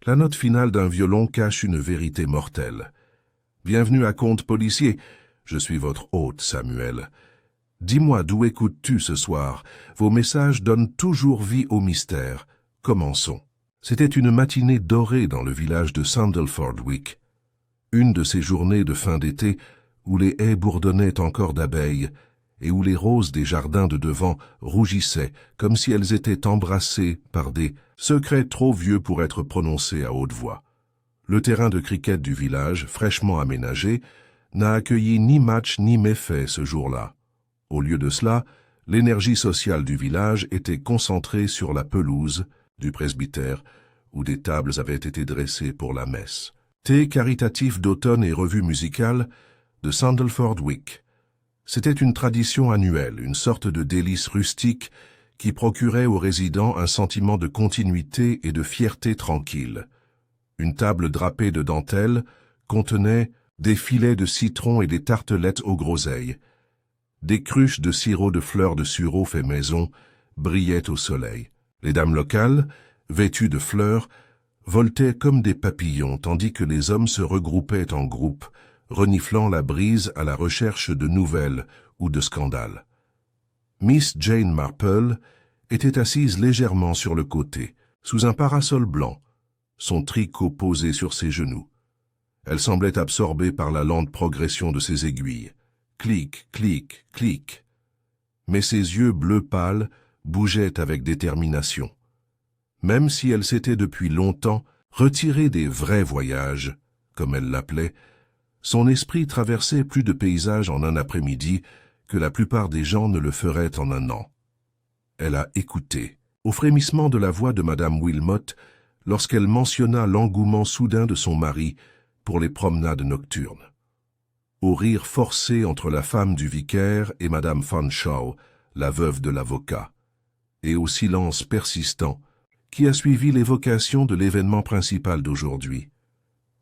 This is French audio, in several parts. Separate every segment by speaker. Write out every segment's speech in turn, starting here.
Speaker 1: La note finale d'un violon cache une vérité mortelle. Bienvenue à Conte policier. Je suis votre hôte, Samuel. Dis-moi, d'où écoutes-tu ce soir? Vos messages donnent toujours vie au mystère. Commençons. C'était une matinée dorée dans le village de Sandalford-Wick. Une de ces journées de fin d'été où les haies bourdonnaient encore d'abeilles et où les roses des jardins de devant rougissaient comme si elles étaient embrassées par des secrets trop vieux pour être prononcés à haute voix. Le terrain de cricket du village, fraîchement aménagé, n'a accueilli ni match ni méfait ce jour-là. Au lieu de cela, l'énergie sociale du village était concentrée sur la pelouse du presbytère, où des tables avaient été dressées pour la messe. Thé caritatif d'automne et revue musicale de Sandalford-Wick. C'était une tradition annuelle, une sorte de délice rustique qui procurait aux résidents un sentiment de continuité et de fierté tranquille. Une table drapée de dentelle contenait des filets de citron et des tartelettes aux groseilles. Des cruches de sirop de fleurs de sureau fait maison brillaient au soleil. Les dames locales, vêtues de fleurs, voltaient comme des papillons, tandis que les hommes se regroupaient en groupes, reniflant la brise à la recherche de nouvelles ou de scandales. Miss Jane Marple était assise légèrement sur le côté, sous un parasol blanc, son tricot posé sur ses genoux. Elle semblait absorbée par la lente progression de ses aiguilles. Clic, clic, clic. Mais ses yeux bleu pâle bougeaient avec détermination. Même si elle s'était depuis longtemps retirée des vrais voyages, comme elle l'appelait, son esprit traversait plus de paysages en un après-midi que la plupart des gens ne le feraient en un an. Elle a écouté, au frémissement de la voix de Madame Wilmot, lorsqu'elle mentionna l'engouement soudain de son mari pour les promenades nocturnes. Au rire forcé entre la femme du vicaire et Madame Fanshawe, la veuve de l'avocat, et au silence persistant qui a suivi l'évocation de l'événement principal d'aujourd'hui.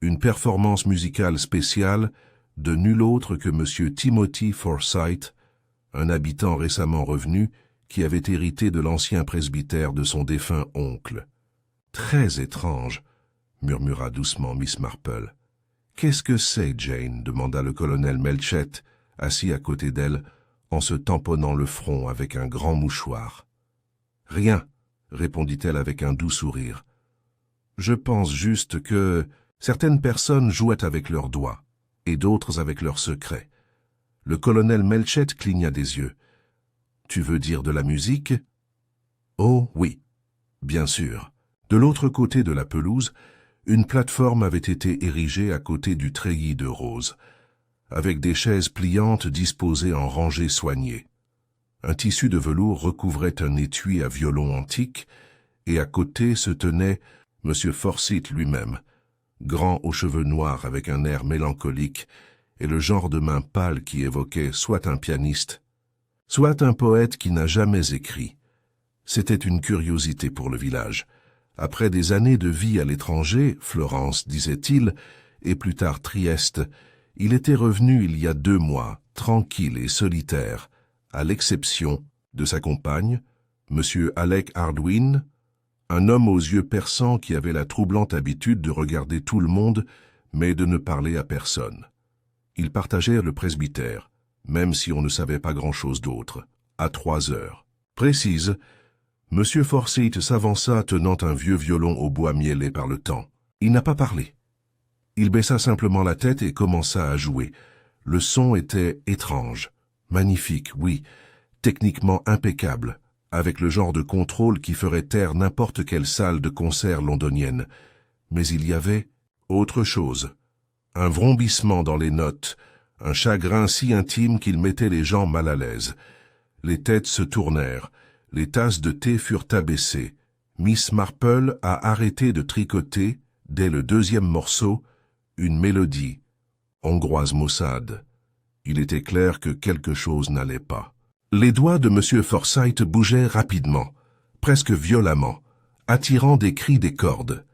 Speaker 1: Une performance musicale spéciale de nul autre que M. Timothy Forsyth, un habitant récemment revenu qui avait hérité de l'ancien presbytère de son défunt oncle. « Très étrange, » murmura doucement Miss Marple. « Qu'est-ce que c'est, Jane » demanda le colonel Melchett, assis à côté d'elle, en se tamponnant le front avec un grand mouchoir. « Rien, » répondit-elle avec un doux sourire. « Je pense juste que certaines personnes jouaient avec leurs doigts, et d'autres avec leurs secrets. » Le colonel Melchett cligna des yeux. « Tu veux dire de la musique ?»« Oh, oui, bien sûr. » De l'autre côté de la pelouse, une plateforme avait été érigée à côté du treillis de roses, avec des chaises pliantes disposées en rangées soignées. Un tissu de velours recouvrait un étui à violon antique, et à côté se tenait M. Forsyth lui-même, grand aux cheveux noirs avec un air mélancolique et le genre de main pâle qui évoquait soit un pianiste, soit un poète qui n'a jamais écrit. C'était une curiosité pour le village. Après des années de vie à l'étranger, Florence, disait-il, et plus tard Trieste, il était revenu il y a 2 mois, tranquille et solitaire, à l'exception de sa compagne, M. Alec Hardwin, un homme aux yeux perçants qui avait la troublante habitude de regarder tout le monde, mais de ne parler à personne. Ils partagèrent le presbytère, même si on ne savait pas grand-chose d'autre, à 3 heures. Précise, M. Forsyth s'avança tenant un vieux violon au bois mielé par le temps. Il n'a pas parlé. Il baissa simplement la tête et commença à jouer. Le son était étrange, magnifique, oui, techniquement impeccable, avec le genre de contrôle qui ferait taire n'importe quelle salle de concert londonienne. Mais il y avait autre chose. Un vrombissement dans les notes, un chagrin si intime qu'il mettait les gens mal à l'aise. Les têtes se tournèrent, les tasses de thé furent abaissées. Miss Marple a arrêté de tricoter, dès le 2e morceau, une mélodie, hongroise maussade. Il était clair que quelque chose n'allait pas. Les doigts de M. Forsyth bougeaient rapidement, presque violemment, attirant des cris des cordes.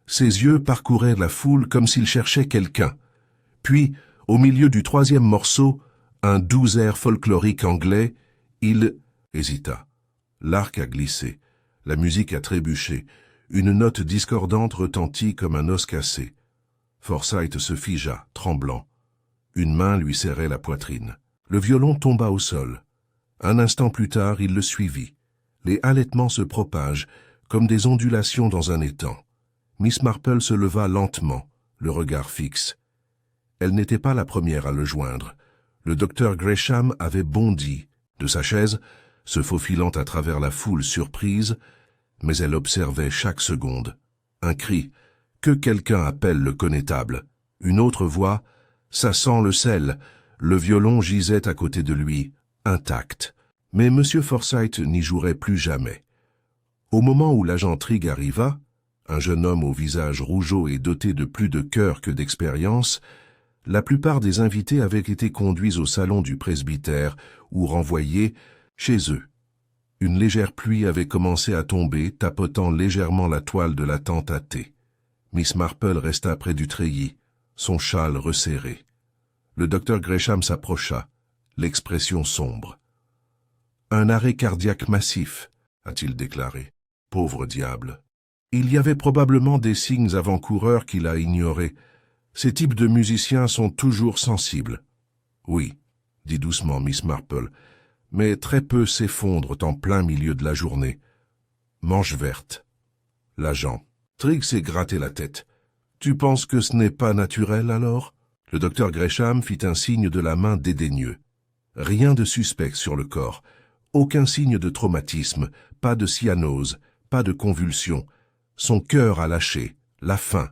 Speaker 1: Ses yeux parcouraient la foule comme s'il cherchait quelqu'un. Puis, au milieu du 3e morceau, un doux air folklorique anglais, il hésita. L'arc a glissé, la musique a trébuché, Une note discordante retentit comme un os cassé. Forsyth se figea, tremblant. Une main lui serrait la poitrine. Le violon tomba au sol. Un instant plus tard, il le suivit. Les halètements se propagent, comme des ondulations dans un étang. Miss Marple se leva lentement, le regard fixe. Elle n'était pas la première à le joindre. Le docteur Gresham avait bondi de sa chaise, se faufilant à travers la foule surprise, mais elle observait chaque seconde. Un cri, que quelqu'un appelle le connétable. Une autre voix, ça sent le sel. Le violon gisait à côté de lui, intact. Mais M. Forsyth n'y jouerait plus jamais. Au moment où l'agent Trigg arriva, un jeune homme au visage rougeau et doté de plus de cœur que d'expérience, la plupart des invités avaient été conduits au salon du presbytère ou renvoyés chez eux. Une légère pluie avait commencé à tomber, tapotant légèrement la toile de la tente à thé. Miss Marple resta près du treillis, son châle resserré. Le docteur Gresham s'approcha, l'expression sombre. « Un arrêt cardiaque massif », a-t-il déclaré. « Pauvre diable !» Il y avait probablement des signes avant-coureurs qu'il a ignorés. Ces types de musiciens sont toujours sensibles. « Oui », dit doucement Miss Marple, « mais très peu s'effondrent en plein milieu de la journée. » Manche verte. L'agent. Trigg s'est gratté la tête. « Tu penses que ce n'est pas naturel, alors ?» Le docteur Gresham fit un signe de la main dédaigneux. Rien de suspect sur le corps. Aucun signe de traumatisme, pas de cyanose, pas de convulsion. Son cœur a lâché, la faim.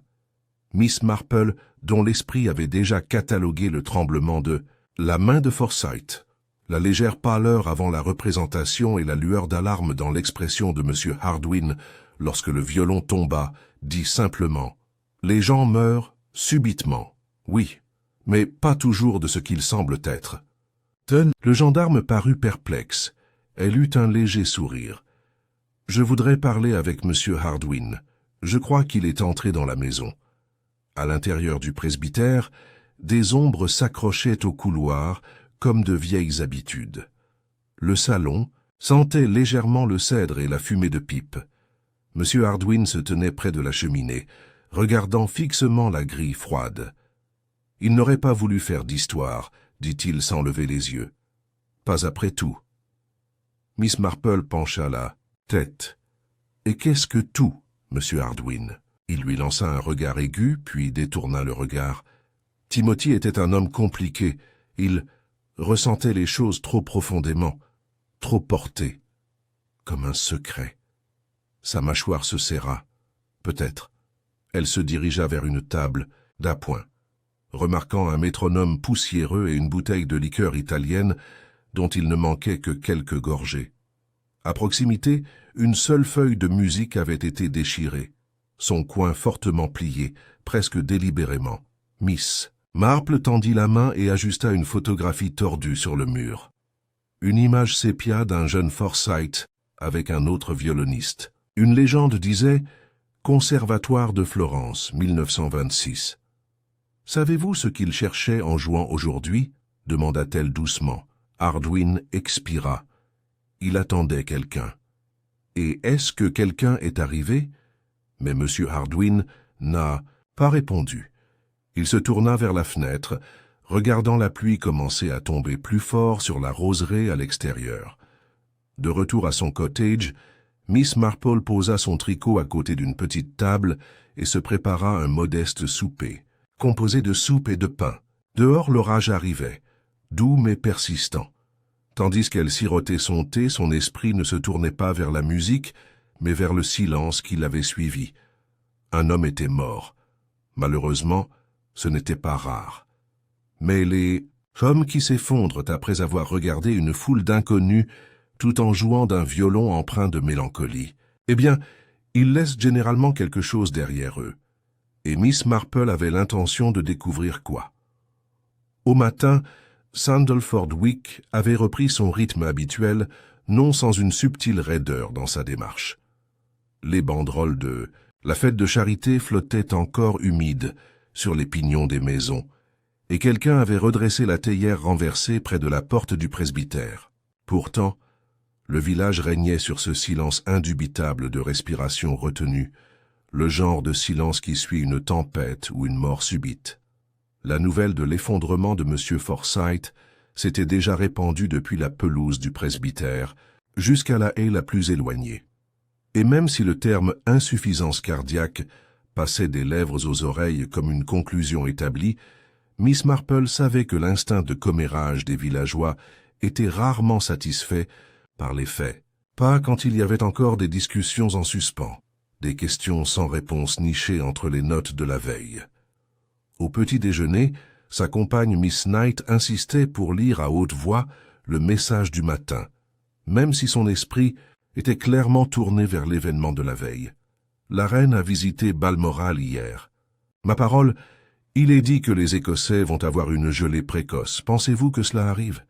Speaker 1: Miss Marple, dont l'esprit avait déjà catalogué le tremblement de la main de Forsyth, la légère pâleur avant la représentation et la lueur d'alarme dans l'expression de M. Hardwin lorsque le violon tomba, dit simplement « Les gens meurent subitement, oui, mais pas toujours de ce qu'ils semblent être. » Le gendarme parut perplexe. Elle eut un léger sourire. « Je voudrais parler avec M. Hardwin. Je crois qu'il est entré dans la maison. » À l'intérieur du presbytère, des ombres s'accrochaient au couloir comme de vieilles habitudes. Le salon sentait légèrement le cèdre et la fumée de pipe. M. Hardwin se tenait près de la cheminée, regardant fixement la grille froide. « Il n'aurait pas voulu faire d'histoire, » dit-il sans lever les yeux. « Pas après tout. » Miss Marple pencha la tête. « Et qu'est-ce que tout, Monsieur Hardwin ?» Il lui lança un regard aigu, puis détourna le regard. Timothy était un homme compliqué. Il ressentait les choses trop profondément, trop porté, comme un secret. Sa mâchoire se serra. Peut-être. Elle se dirigea vers une table d'appoint, remarquant un métronome poussiéreux et une bouteille de liqueur italienne dont il ne manquait que quelques gorgées. À proximité, une seule feuille de musique avait été déchirée, son coin fortement plié, presque délibérément. Miss Marple tendit la main et ajusta une photographie tordue sur le mur. Une image sépia d'un jeune Forsyth avec un autre violoniste. Une légende disait « Conservatoire de Florence, 1926 ». « Savez-vous ce qu'il cherchait en jouant aujourd'hui » demanda-t-elle doucement. Hardwin expira. Il attendait quelqu'un. « Et est-ce que quelqu'un est arrivé ?» Mais M. Hardwin n'a pas répondu. Il se tourna vers la fenêtre, regardant la pluie commencer à tomber plus fort sur la roseraie à l'extérieur. De retour à son cottage, Miss Marple posa son tricot à côté d'une petite table et se prépara un modeste souper, composé de soupe et de pain. Dehors, l'orage arrivait, doux mais persistant. Tandis qu'elle sirotait son thé, son esprit ne se tournait pas vers la musique, mais vers le silence qui l'avait suivi. Un homme était mort. Malheureusement, ce n'était pas rare. Mais les hommes qui s'effondrent après avoir regardé une foule d'inconnus tout en jouant d'un violon empreint de mélancolie, eh bien, ils laissent généralement quelque chose derrière eux. Et Miss Marple avait l'intention de découvrir quoi. Au matin, Sandalford Wick avait repris son rythme habituel, non sans une subtile raideur dans sa démarche. Les banderoles de la fête de charité flottaient encore humides sur les pignons des maisons, et quelqu'un avait redressé la théière renversée près de la porte du presbytère. Pourtant, le village régnait sur ce silence indubitable de respiration retenue, le genre de silence qui suit une tempête ou une mort subite. La nouvelle de l'effondrement de M. Forsyth s'était déjà répandue depuis la pelouse du presbytère jusqu'à la haie la plus éloignée. Et même si le terme « insuffisance cardiaque » passait des lèvres aux oreilles comme une conclusion établie, Miss Marple savait que l'instinct de commérage des villageois était rarement satisfait par les faits, pas quand il y avait encore des discussions en suspens, des questions sans réponse nichées entre les notes de la veille. Au petit déjeuner, sa compagne Miss Knight insistait pour lire à haute voix le message du matin, même si son esprit était clairement tourné vers l'événement de la veille. La reine a visité Balmoral hier. Ma parole, il est dit que les Écossais vont avoir une gelée précoce. Pensez-vous que cela arrive?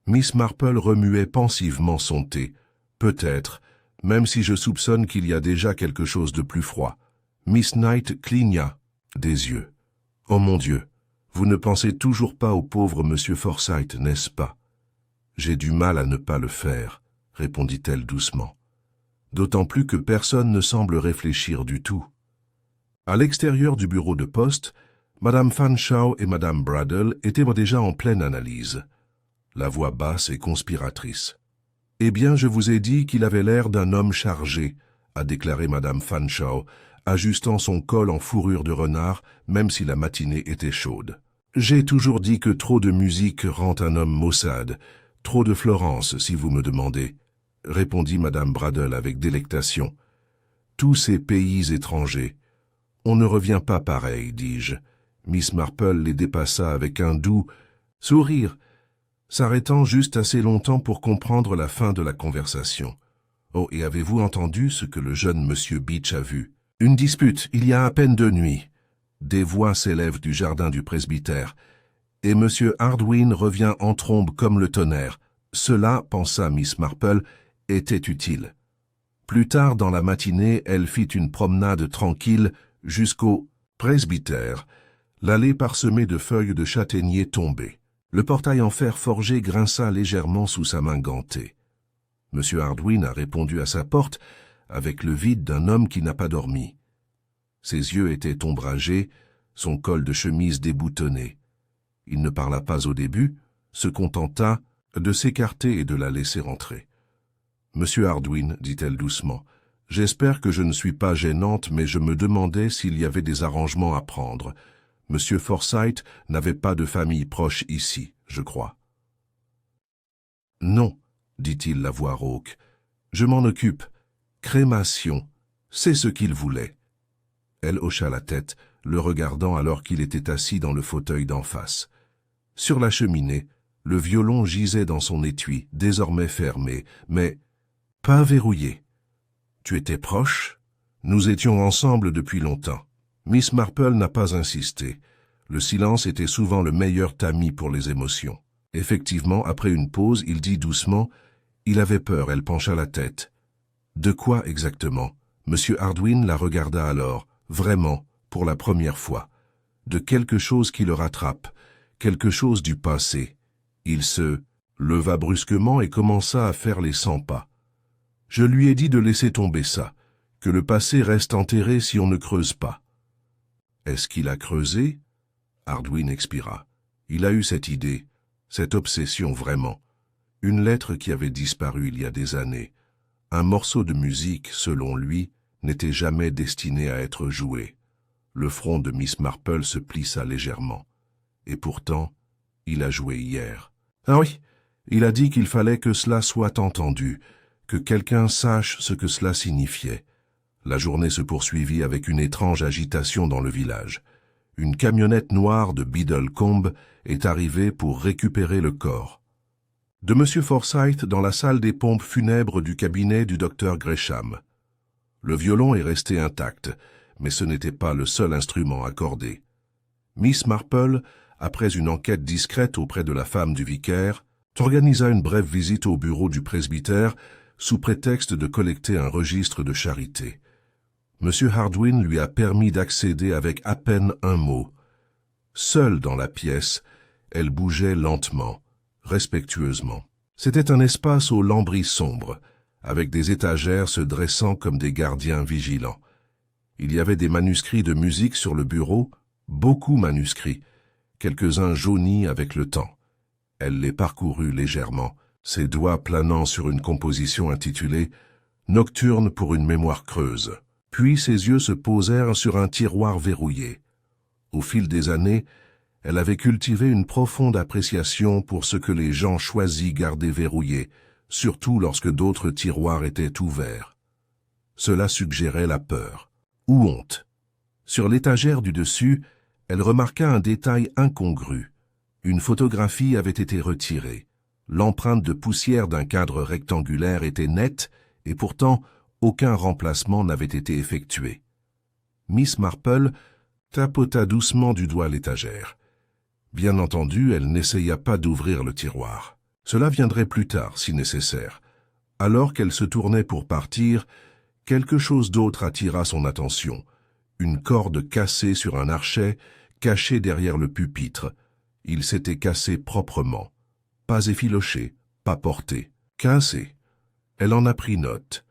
Speaker 1: Miss Marple remuait pensivement son thé. Peut-être, même si je soupçonne qu'il y a déjà quelque chose de plus froid. Miss Knight cligna des yeux. Oh mon Dieu, vous ne pensez toujours pas au pauvre monsieur Forsyth, n'est-ce pas? J'ai du mal à ne pas le faire, répondit-elle doucement. D'autant plus que personne ne semble réfléchir du tout. À l'extérieur du bureau de poste, Madame Fanshawe et Madame Bradle étaient déjà en pleine analyse, la voix basse et conspiratrice. « Eh bien, je vous ai dit qu'il avait l'air d'un homme chargé », a déclaré Madame Fanshawe, ajustant son col en fourrure de renard, même si la matinée était chaude. « J'ai toujours dit que trop de musique rend un homme maussade, trop de Florence, si vous me demandez, » répondit Madame Bradle avec délectation. « Tous ces pays étrangers. On ne revient pas pareil, dis-je. » Miss Marple les dépassa avec un doux sourire, s'arrêtant juste assez longtemps pour comprendre la fin de la conversation. « Oh, et avez-vous entendu ce que le jeune monsieur Beach a vu? Une dispute, il y a à peine 2 nuits. Des voix s'élèvent du jardin du presbytère, et monsieur Hardwin revient en trombe comme le tonnerre. Cela, pensa Miss Marple, était utile. Plus tard dans la matinée, elle fit une promenade tranquille jusqu'au presbytère, l'allée parsemée de feuilles de châtaignier tombées. Le portail en fer forgé grinça légèrement sous sa main gantée. M. Hardwin a répondu à sa porte avec le vide d'un homme qui n'a pas dormi. Ses yeux étaient ombragés, son col de chemise déboutonné. Il ne parla pas au début, se contenta de s'écarter et de la laisser entrer. « Monsieur Hardwin, dit-elle doucement, j'espère que je ne suis pas gênante, mais je me demandais s'il y avait des arrangements à prendre. Monsieur Forsyth n'avait pas de famille proche ici, je crois. »« Non, dit-il la voix rauque. Je m'en occupe. Crémation, c'est ce qu'il voulait. » Elle hocha la tête, le regardant alors qu'il était assis dans le fauteuil d'en face. Sur la cheminée, le violon gisait dans son étui, désormais fermé, mais pas verrouillé. « Tu étais proche? Nous étions ensemble depuis longtemps. » Miss Marple n'a pas insisté. Le silence était souvent le meilleur tamis pour les émotions. Effectivement, après une pause, il dit doucement « Il avait peur », elle pencha la tête. « De quoi exactement ?» Monsieur Hardwin la regarda alors, vraiment, pour la première fois. De quelque chose qui le rattrape, quelque chose du passé. Il se leva brusquement et commença à faire les 100 pas. Je lui ai dit de laisser tomber ça, que le passé reste enterré si on ne creuse pas. Est-ce qu'il a creusé? Hardwin expira. Il a eu cette idée, cette obsession vraiment. Une lettre qui avait disparu il y a des années. Un morceau de musique, selon lui, n'était jamais destiné à être joué. Le front de Miss Marple se plissa légèrement. Et pourtant, il a joué hier. Ah oui, il a dit qu'il fallait que cela soit entendu, que quelqu'un sache ce que cela signifiait. La journée se poursuivit avec une étrange agitation dans le village. Une camionnette noire de Biddlecombe est arrivée pour récupérer le corps de M. Forsyth dans la salle des pompes funèbres du cabinet du docteur Gresham. Le violon est resté intact, mais ce n'était pas le seul instrument accordé. Miss Marple, après une enquête discrète auprès de la femme du vicaire, organisa une brève visite au bureau du presbytère sous prétexte de collecter un registre de charité. M. Hardwin lui a permis d'accéder avec à peine un mot. Seule dans la pièce, elle bougeait lentement, respectueusement. C'était un espace aux lambris sombres, avec des étagères se dressant comme des gardiens vigilants. Il y avait des manuscrits de musique sur le bureau, beaucoup manuscrits, quelques-uns jaunis avec le temps. Elle les parcourut légèrement, ses doigts planant sur une composition intitulée « Nocturne pour une mémoire creuse ». Puis ses yeux se posèrent sur un tiroir verrouillé. Au fil des années, elle avait cultivé une profonde appréciation pour ce que les gens choisis gardaient verrouillé, surtout lorsque d'autres tiroirs étaient ouverts. Cela suggérait la peur, ou honte. Sur l'étagère du dessus, elle remarqua un détail incongru. Une photographie avait été retirée. L'empreinte de poussière d'un cadre rectangulaire était nette, et pourtant, aucun remplacement n'avait été effectué. Miss Marple tapota doucement du doigt l'étagère. Bien entendu, elle n'essaya pas d'ouvrir le tiroir. Cela viendrait plus tard, si nécessaire. Alors qu'elle se tournait pour partir, quelque chose d'autre attira son attention. Une corde cassée sur un archet, cachée derrière le pupitre. Il s'était cassé proprement. Pas effiloché, pas porté. Cassé. Elle en a pris note.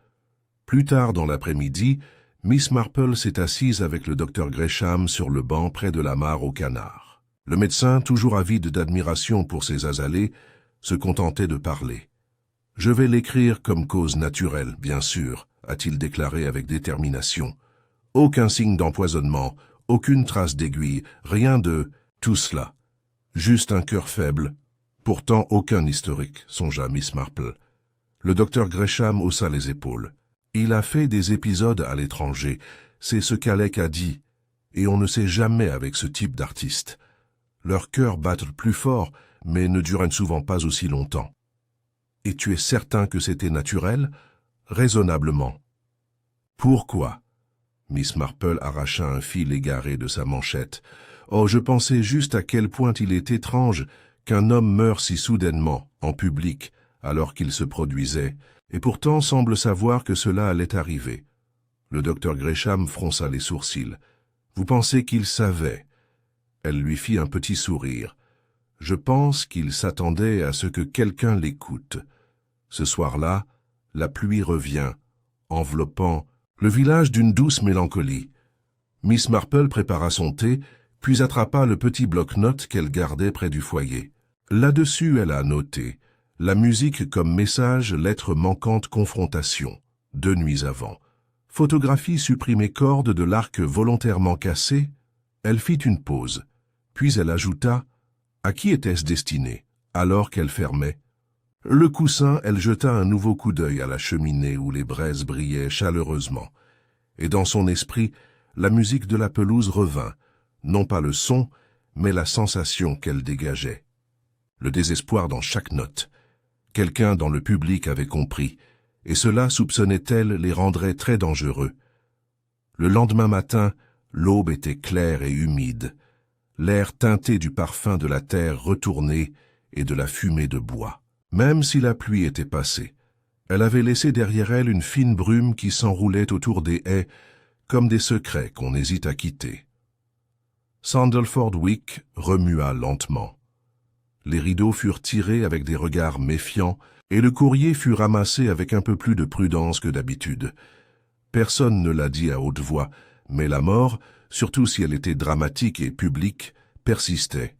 Speaker 1: Plus tard dans l'après-midi, Miss Marple s'est assise avec le docteur Gresham sur le banc près de la mare aux canards. Le médecin, toujours avide d'admiration pour ses azalées, se contentait de parler. « Je vais l'écrire comme cause naturelle, bien sûr », a-t-il déclaré avec détermination. « Aucun signe d'empoisonnement, aucune trace d'aiguille, rien de tout cela. Juste un cœur faible. Pourtant aucun historique, songea Miss Marple. Le docteur Gresham haussa les épaules. Il a fait des épisodes à l'étranger, c'est ce qu'Alec a dit, et on ne sait jamais avec ce type d'artiste. Leurs cœurs battent plus fort, mais ne durent souvent pas aussi longtemps. Et tu es certain que c'était naturel? Raisonnablement. Pourquoi? Miss Marple arracha un fil égaré de sa manchette. Oh, je pensais juste à quel point il est étrange qu'un homme meure si soudainement, en public, alors qu'il se produisait, et pourtant semble savoir que cela allait arriver. Le docteur Gresham fronça les sourcils. Vous pensez qu'il savait? Elle lui fit un petit sourire. Je pense qu'il s'attendait à ce que quelqu'un l'écoute. Ce soir-là, la pluie revient, enveloppant le village d'une douce mélancolie. Miss Marple prépara son thé, puis attrapa le petit bloc-notes qu'elle gardait près du foyer. Là-dessus, elle a noté « La musique comme message, lettre manquante confrontation, 2 nuits avant. Photographie supprimée corde de l'arc volontairement cassé ». Elle fit une pause, puis elle ajouta « À qui était-ce destiné ?» alors qu'elle fermait. Le coussin, elle jeta un nouveau coup d'œil à la cheminée où les braises brillaient chaleureusement. Et dans son esprit, la musique de la pelouse revint, non pas le son, mais la sensation qu'elle dégageait. Le désespoir dans chaque note. Quelqu'un dans le public avait compris, et cela, soupçonnait-elle, les rendrait très dangereux. Le lendemain matin, l'aube était claire et humide, l'air teinté du parfum de la terre retournée et de la fumée de bois. Même si la pluie était passée, elle avait laissé derrière elle une fine brume qui s'enroulait autour des haies, comme des secrets qu'on hésite à quitter. Sandalford Wick remua lentement. Les rideaux furent tirés avec des regards méfiants, et le courrier fut ramassé avec un peu plus de prudence que d'habitude. Personne ne l'a dit à haute voix, mais la mort, surtout si elle était dramatique et publique, persistait.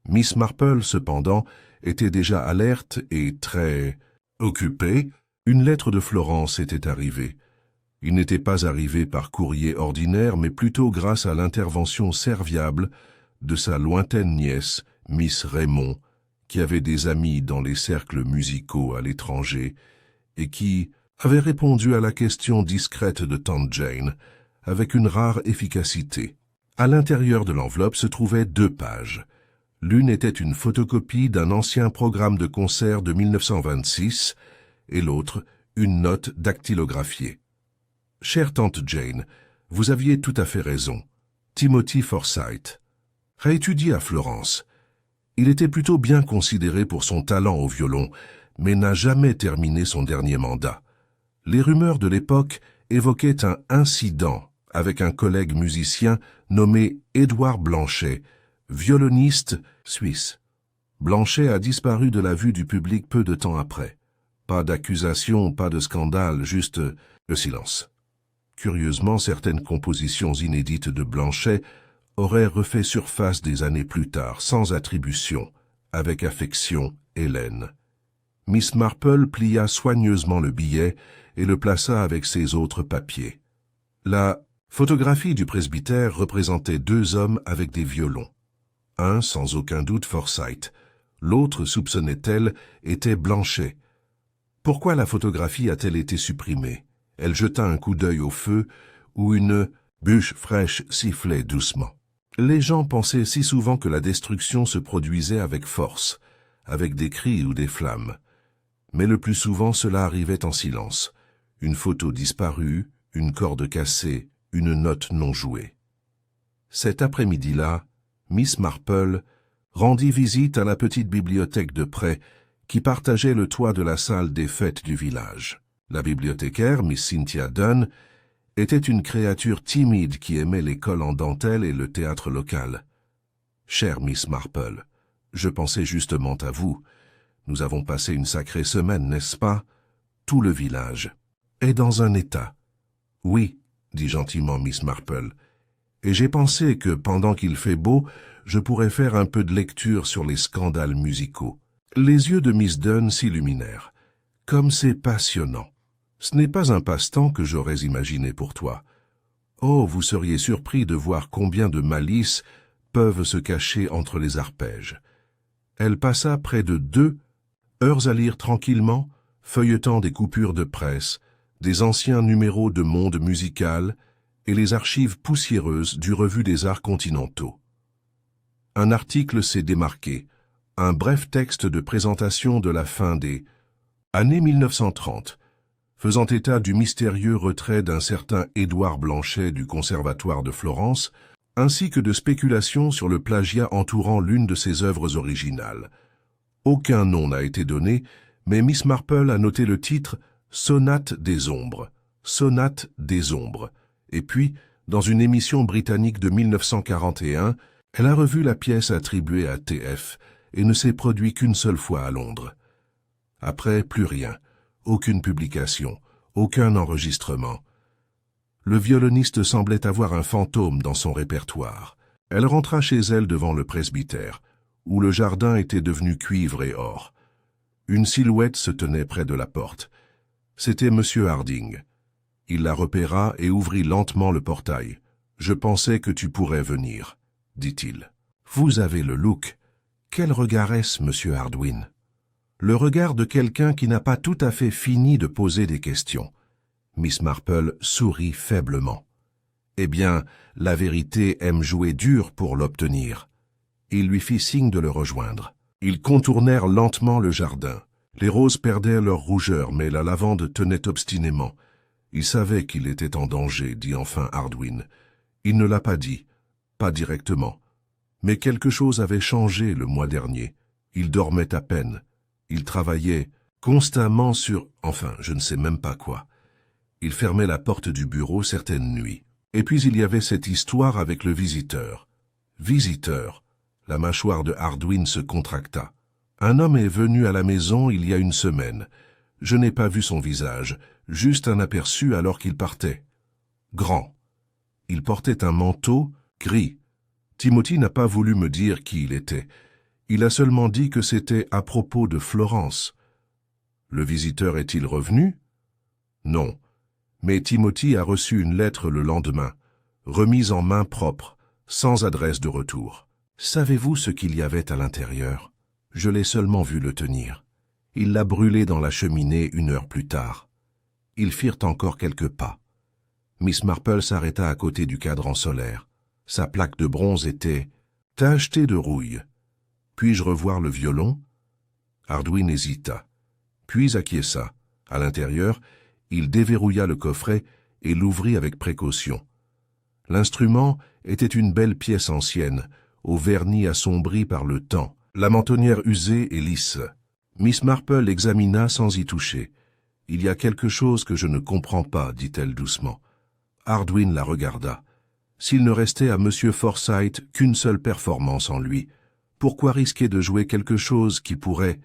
Speaker 1: Miss Marple, cependant, était déjà alerte et très occupée. Une lettre de Florence était arrivée. Il n'était pas arrivé par courrier ordinaire, mais plutôt grâce à l'intervention serviable de sa lointaine nièce, Miss Raymond, qui avait des amis dans les cercles musicaux à l'étranger et qui avait répondu à la question discrète de tante Jane avec une rare efficacité. À l'intérieur de l'enveloppe se trouvaient 2 pages. L'une était une photocopie d'un ancien programme de concert de 1926 et l'autre une note dactylographiée. « Chère tante Jane, vous aviez tout à fait raison. Timothy Forsyth réétudie à Florence. Il était plutôt bien considéré pour son talent au violon, mais n'a jamais terminé son dernier mandat. Les rumeurs de l'époque évoquaient un incident avec un collègue musicien nommé Édouard Blanchet, violoniste suisse. Blanchet a disparu de la vue du public peu de temps après. Pas d'accusation, pas de scandale, juste le silence. Curieusement, certaines compositions inédites de Blanchet auraient refait surface des années plus tard, sans attribution, avec affection, Hélène. Miss Marple plia soigneusement le billet et le plaça avec ses autres papiers. La photographie du presbytère représentait deux hommes avec des violons. Un, sans aucun doute, Forsyth. L'autre, soupçonnait-elle, était Blanchet. Pourquoi la photographie a-t-elle été supprimée? Elle jeta un coup d'œil au feu, où une bûche fraîche sifflait doucement. Les gens pensaient si souvent que la destruction se produisait avec force, avec des cris ou des flammes. Mais le plus souvent cela arrivait en silence. Une photo disparue, une corde cassée, une note non jouée. Cet après-midi-là, Miss Marple rendit visite à la petite bibliothèque de près qui partageait le toit de la salle des fêtes du village. La bibliothécaire, Miss Cynthia Dunn, était une créature timide qui aimait l'école en dentelle et le théâtre local. « Chère Miss Marple, je pensais justement à vous. Nous avons passé une sacrée semaine, n'est-ce pas? Tout le village est dans un état. »« Oui, » dit gentiment Miss Marple, « et j'ai pensé que, pendant qu'il fait beau, je pourrais faire un peu de lecture sur les scandales musicaux. » Les yeux de Miss Dunn s'illuminèrent. « Comme c'est passionnant! Ce n'est pas un passe-temps que j'aurais imaginé pour toi. Oh, vous seriez surpris de voir combien de malices peuvent se cacher entre les arpèges. » Elle passa près de 2 heures à lire tranquillement, feuilletant des coupures de presse, des anciens numéros de Monde musical et les archives poussiéreuses du Revue des Arts continentaux. Un article s'est démarqué, un bref texte de présentation de la fin des années 1930, faisant état du mystérieux retrait d'un certain Édouard Blanchet du Conservatoire de Florence, ainsi que de spéculations sur le plagiat entourant l'une de ses œuvres originales. Aucun nom n'a été donné, mais Miss Marple a noté le titre « Sonate des ombres »,« Sonate des ombres », et puis, dans une émission britannique de 1941, elle a revu la pièce attribuée à T.F. et ne s'est produite qu'une seule fois à Londres. Après, plus rien, aucune publication, aucun enregistrement. Le violoniste semblait avoir un fantôme dans son répertoire. Elle rentra chez elle devant le presbytère, où le jardin était devenu cuivre et or. Une silhouette se tenait près de la porte. C'était M. Harding. Il la repéra et ouvrit lentement le portail. « Je pensais que tu pourrais venir, » dit-il. « Vous avez le look. Quel regard est-ce, M. Hardwin ?» Le regard de quelqu'un qui n'a pas tout à fait fini de poser des questions. Miss Marple sourit faiblement. « Eh bien, la vérité aime jouer dur pour l'obtenir. » Il lui fit signe de le rejoindre. Ils contournèrent lentement le jardin. Les roses perdaient leur rougeur, mais la lavande tenait obstinément. Il savait qu'il était en danger, dit enfin Hardwin. Il ne l'a pas dit, pas directement. Mais quelque chose avait changé le mois dernier. Il dormait à peine. Il travaillait constamment sur... Enfin, je ne sais même pas quoi. Il fermait la porte du bureau certaines nuits. Et puis il y avait cette histoire avec le visiteur. Visiteur. La mâchoire de Hardwin se contracta. Un homme est venu à la maison il y a une semaine. Je n'ai pas vu son visage, juste un aperçu alors qu'il partait. Grand. Il portait un manteau gris. Timothy n'a pas voulu me dire qui il était. Il a seulement dit que c'était à propos de Florence. Le visiteur est-il revenu? Non. Mais Timothy a reçu une lettre le lendemain, remise en main propre, sans adresse de retour. Savez-vous ce qu'il y avait à l'intérieur? Je l'ai seulement vu le tenir. Il l'a brûlé dans la cheminée 1 heure plus tard. Ils firent encore quelques pas. Miss Marple s'arrêta à côté du cadran solaire. Sa plaque de bronze était tachetée de rouille. « Puis-je revoir le violon ?» Hardwin hésita, puis acquiesça. À l'intérieur, il déverrouilla le coffret et l'ouvrit avec précaution. L'instrument était une belle pièce ancienne, au vernis assombri par le temps, la mentonnière usée et lisse. Miss Marple l'examina sans y toucher. « Il y a quelque chose que je ne comprends pas, » dit-elle doucement. Hardwin la regarda. S'il ne restait à M. Forsyth qu'une seule performance en lui, pourquoi risquer de jouer quelque chose qui pourrait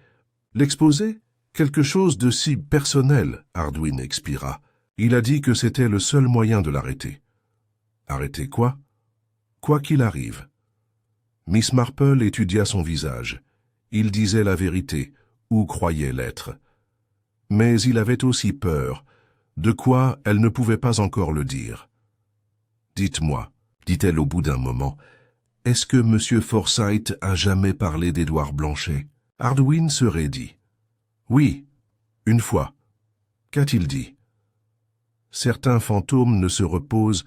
Speaker 1: l'exposer? Quelque chose de si personnel, Hardwin expira. Il a dit que c'était le seul moyen de l'arrêter. Arrêter quoi? Quoi qu'il arrive. Miss Marple étudia son visage. Il disait la vérité, ou croyait l'être. Mais il avait aussi peur, de quoi elle ne pouvait pas encore le dire. « Dites-moi, dit-elle au bout d'un moment, est-ce que M. Forsyth a jamais parlé d'Édouard Blanchet ?» Hardwin se raidit. « Oui, une fois. Qu'a-t-il dit ?»« Certains fantômes ne se reposent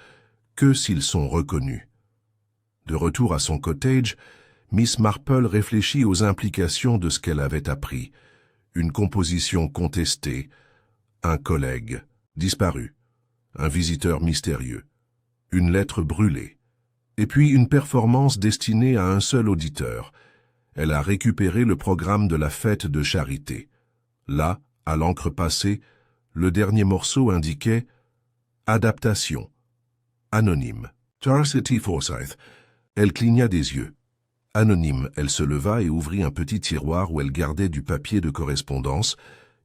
Speaker 1: que s'ils sont reconnus. » De retour à son cottage, Miss Marple réfléchit aux implications de ce qu'elle avait appris. Une composition contestée, un collègue disparu, un visiteur mystérieux, une lettre brûlée, et puis une performance destinée à un seul auditeur. Elle a récupéré le programme de la fête de charité. Là, à l'encre passée, le dernier morceau indiquait « Adaptation. Anonyme. Charity Forsyth. » Elle cligna des yeux. Anonyme, elle se leva et ouvrit un petit tiroir où elle gardait du papier de correspondance,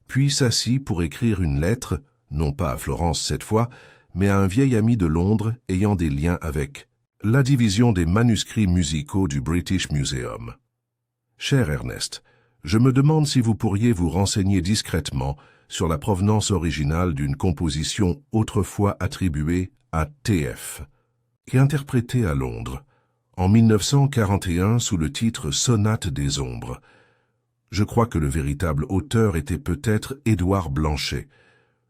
Speaker 1: puis s'assit pour écrire une lettre, non pas à Florence cette fois, mais à un vieil ami de Londres ayant des liens avec la division des manuscrits musicaux du British Museum. Cher Ernest, je me demande si vous pourriez vous renseigner discrètement sur la provenance originale d'une composition autrefois attribuée à T.F. et interprétée à Londres, en 1941 sous le titre Sonate des ombres. Je crois que le véritable auteur était peut-être Édouard Blanchet.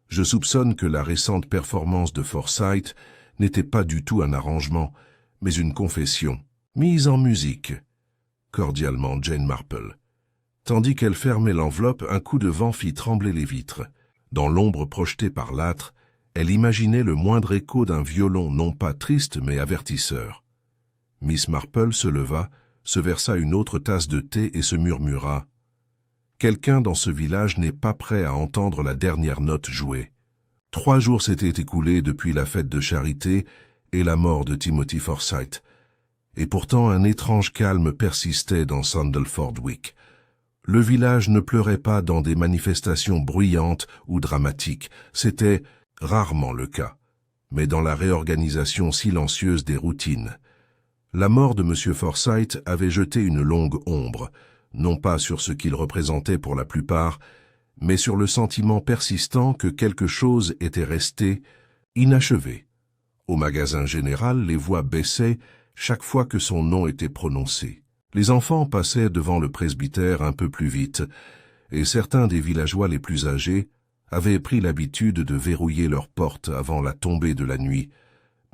Speaker 1: Je soupçonne que la récente performance de Forsyth n'était pas du tout un arrangement, mais une confession, mise en musique. Cordialement Jane Marple. Tandis qu'elle fermait l'enveloppe, un coup de vent fit trembler les vitres. Dans l'ombre projetée par l'âtre, elle imaginait le moindre écho d'un violon non pas triste mais avertisseur. Miss Marple se leva, se versa une autre tasse de thé et se murmura « Quelqu'un dans ce village n'est pas prêt à entendre la dernière note jouée. » 3 jours s'étaient écoulés depuis la fête de charité et la mort de Timothy Forsyth. Et pourtant un étrange calme persistait dans Sandalford-Wick. Le village ne pleurait pas dans des manifestations bruyantes ou dramatiques, c'était rarement le cas, mais dans la réorganisation silencieuse des routines. La mort de M. Forsyth avait jeté une longue ombre, non pas sur ce qu'il représentait pour la plupart, mais sur le sentiment persistant que quelque chose était resté inachevé. Au magasin général, les voix baissaient chaque fois que son nom était prononcé. Les enfants passaient devant le presbytère un peu plus vite, et certains des villageois les plus âgés avaient pris l'habitude de verrouiller leurs portes avant la tombée de la nuit,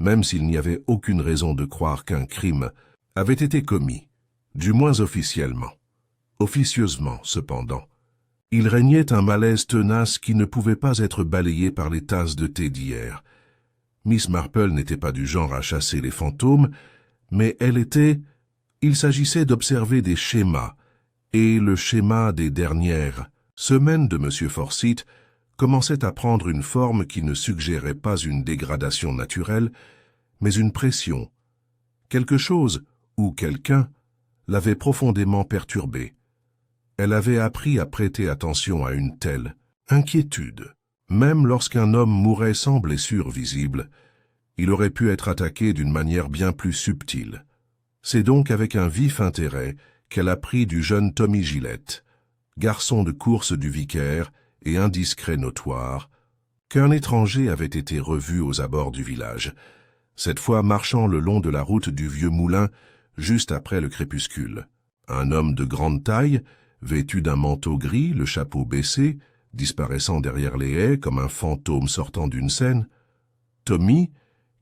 Speaker 1: même s'il n'y avait aucune raison de croire qu'un crime avait été commis, du moins officiellement. Officieusement, cependant, il régnait un malaise tenace qui ne pouvait pas être balayé par les tasses de thé d'hier. Miss Marple n'était pas du genre à chasser les fantômes, mais elle était... Il s'agissait d'observer des schémas, et le schéma des dernières semaines de M. Forsyth commençait à prendre une forme qui ne suggérait pas une dégradation naturelle, mais une pression. Quelque chose, ou quelqu'un, l'avait profondément perturbée. Elle avait appris à prêter attention à une telle inquiétude. Même lorsqu'un homme mourait sans blessure visible, il aurait pu être attaqué d'une manière bien plus subtile. C'est donc avec un vif intérêt qu'elle apprit du jeune Tommy Gillette, garçon de course du vicaire et indiscret notoire, qu'un étranger avait été revu aux abords du village, cette fois marchant le long de la route du vieux moulin juste après le crépuscule. Un homme de grande taille, vêtu d'un manteau gris, le chapeau baissé, disparaissant derrière les haies comme un fantôme sortant d'une scène. Tommy,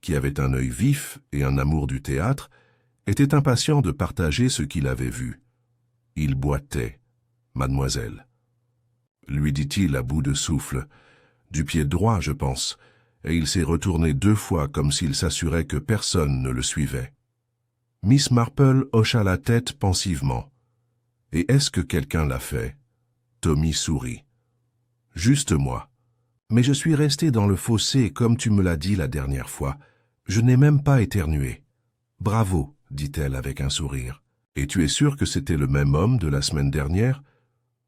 Speaker 1: qui avait un œil vif et un amour du théâtre, était impatient de partager ce qu'il avait vu. Il boitait, mademoiselle. Lui dit-il à bout de souffle, du pied droit, je pense, et il s'est retourné 2 fois comme s'il s'assurait que personne ne le suivait. Miss Marple hocha la tête pensivement. « Et est-ce que quelqu'un l'a fait ?» Tommy sourit. « Juste moi. Mais je suis resté dans le fossé comme tu me l'as dit la dernière fois. Je n'ai même pas éternué. »« Bravo, » dit-elle avec un sourire. « Et tu es sûr que c'était le même homme de la semaine dernière ?»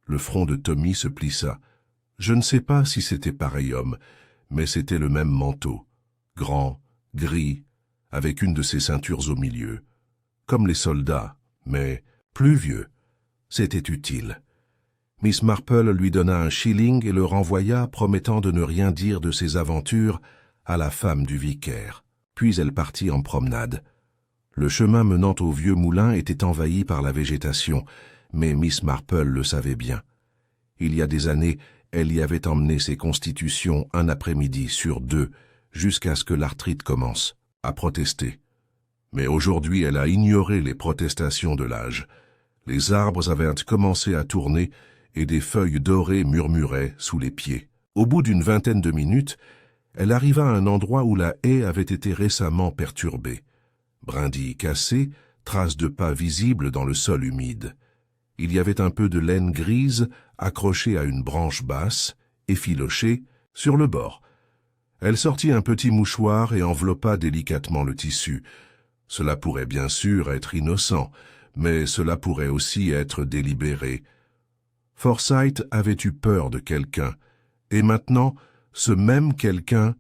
Speaker 1: Le front de Tommy se plissa. « Je ne sais pas si c'était pareil homme, mais c'était le même manteau, grand, gris, avec une de ses ceintures au milieu. Comme les soldats, mais plus vieux. C'était utile. Miss Marple lui donna un shilling et le renvoya, promettant de ne rien dire de ses aventures à la femme du vicaire. Puis elle partit en promenade. Le chemin menant au vieux moulin était envahi par la végétation, mais Miss Marple le savait bien. Il y a des années, elle y avait emmené ses constitutions un après-midi sur 2, jusqu'à ce que l'arthrite commence à protester. Mais aujourd'hui, elle a ignoré les protestations de l'âge. Les arbres avaient commencé à tourner et des feuilles dorées murmuraient sous les pieds. Au bout d'une vingtaine de minutes, elle arriva à un endroit où la haie avait été récemment perturbée. Brindilles cassées, traces de pas visibles dans le sol humide. Il y avait un peu de laine grise accrochée à une branche basse, effilochée, sur le bord. Elle sortit un petit mouchoir et enveloppa délicatement le tissu. Cela pourrait bien sûr être innocent, mais cela pourrait aussi être délibéré. Forsyth avait eu peur de quelqu'un, et maintenant, ce même quelqu'un,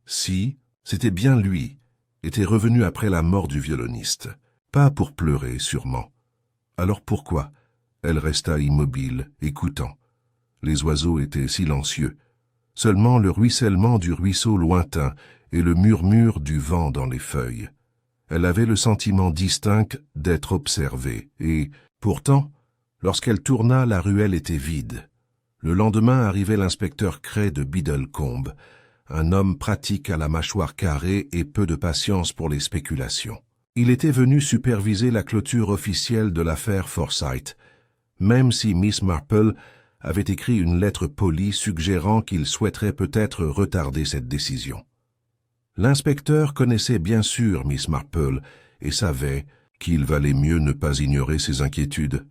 Speaker 1: si, c'était bien lui, était revenu après la mort du violoniste. Pas pour pleurer, sûrement. Alors pourquoi? Elle resta immobile, écoutant. Les oiseaux étaient silencieux. Seulement le ruissellement du ruisseau lointain et le murmure du vent dans les feuilles. Elle avait le sentiment distinct d'être observée, et, pourtant, lorsqu'elle tourna, la ruelle était vide. Le lendemain arrivait l'inspecteur Cray de Biddlecombe, un homme pratique à la mâchoire carrée et peu de patience pour les spéculations. Il était venu superviser la clôture officielle de l'affaire Forsyth, même si Miss Marple avait écrit une lettre polie suggérant qu'il souhaiterait peut-être retarder cette décision. L'inspecteur connaissait bien sûr Miss Marple et savait qu'il valait mieux ne pas ignorer ses inquiétudes.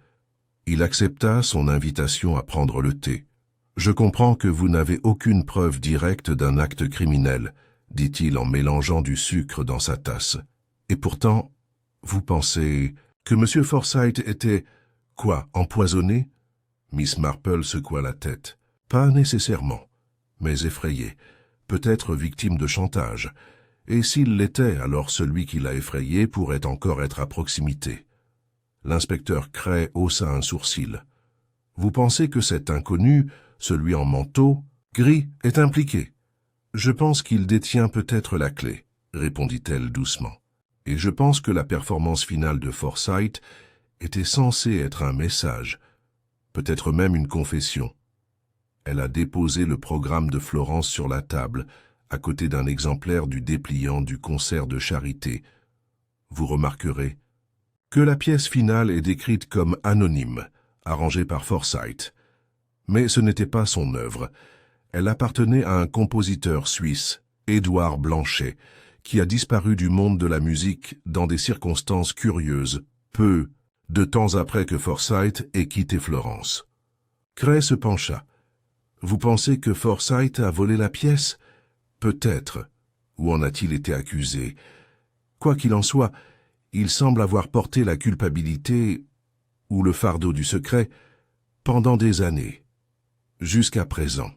Speaker 1: Il accepta son invitation à prendre le thé. « Je comprends que vous n'avez aucune preuve directe d'un acte criminel, » dit-il en mélangeant du sucre dans sa tasse. « Et pourtant, vous pensez que M. Forsyth était, quoi, empoisonné ?» Miss Marple secoua la tête. « Pas nécessairement, mais effrayé. Peut-être victime de chantage, et s'il l'était, alors celui qui l'a effrayé pourrait encore être à proximité. » L'inspecteur Cray haussa un sourcil. « Vous pensez que cet inconnu, celui en manteau, gris, est impliqué? »« Je pense qu'il détient peut-être la clé, » répondit-elle doucement. « Et je pense que la performance finale de Forsyth était censée être un message, peut-être même une confession. » Elle a déposé le programme de Florence sur la table, à côté d'un exemplaire du dépliant du concert de charité. Vous remarquerez que la pièce finale est décrite comme anonyme, arrangée par Forsyth. Mais ce n'était pas son œuvre. Elle appartenait à un compositeur suisse, Édouard Blanchet, qui a disparu du monde de la musique dans des circonstances curieuses, peu de temps après que Forsyth ait quitté Florence. Cray se pencha. « Vous pensez que Forsyth a volé la pièce? Peut-être. Ou en a-t-il été accusé? Quoi qu'il en soit, il semble avoir porté la culpabilité, ou le fardeau du secret, pendant des années, jusqu'à présent. »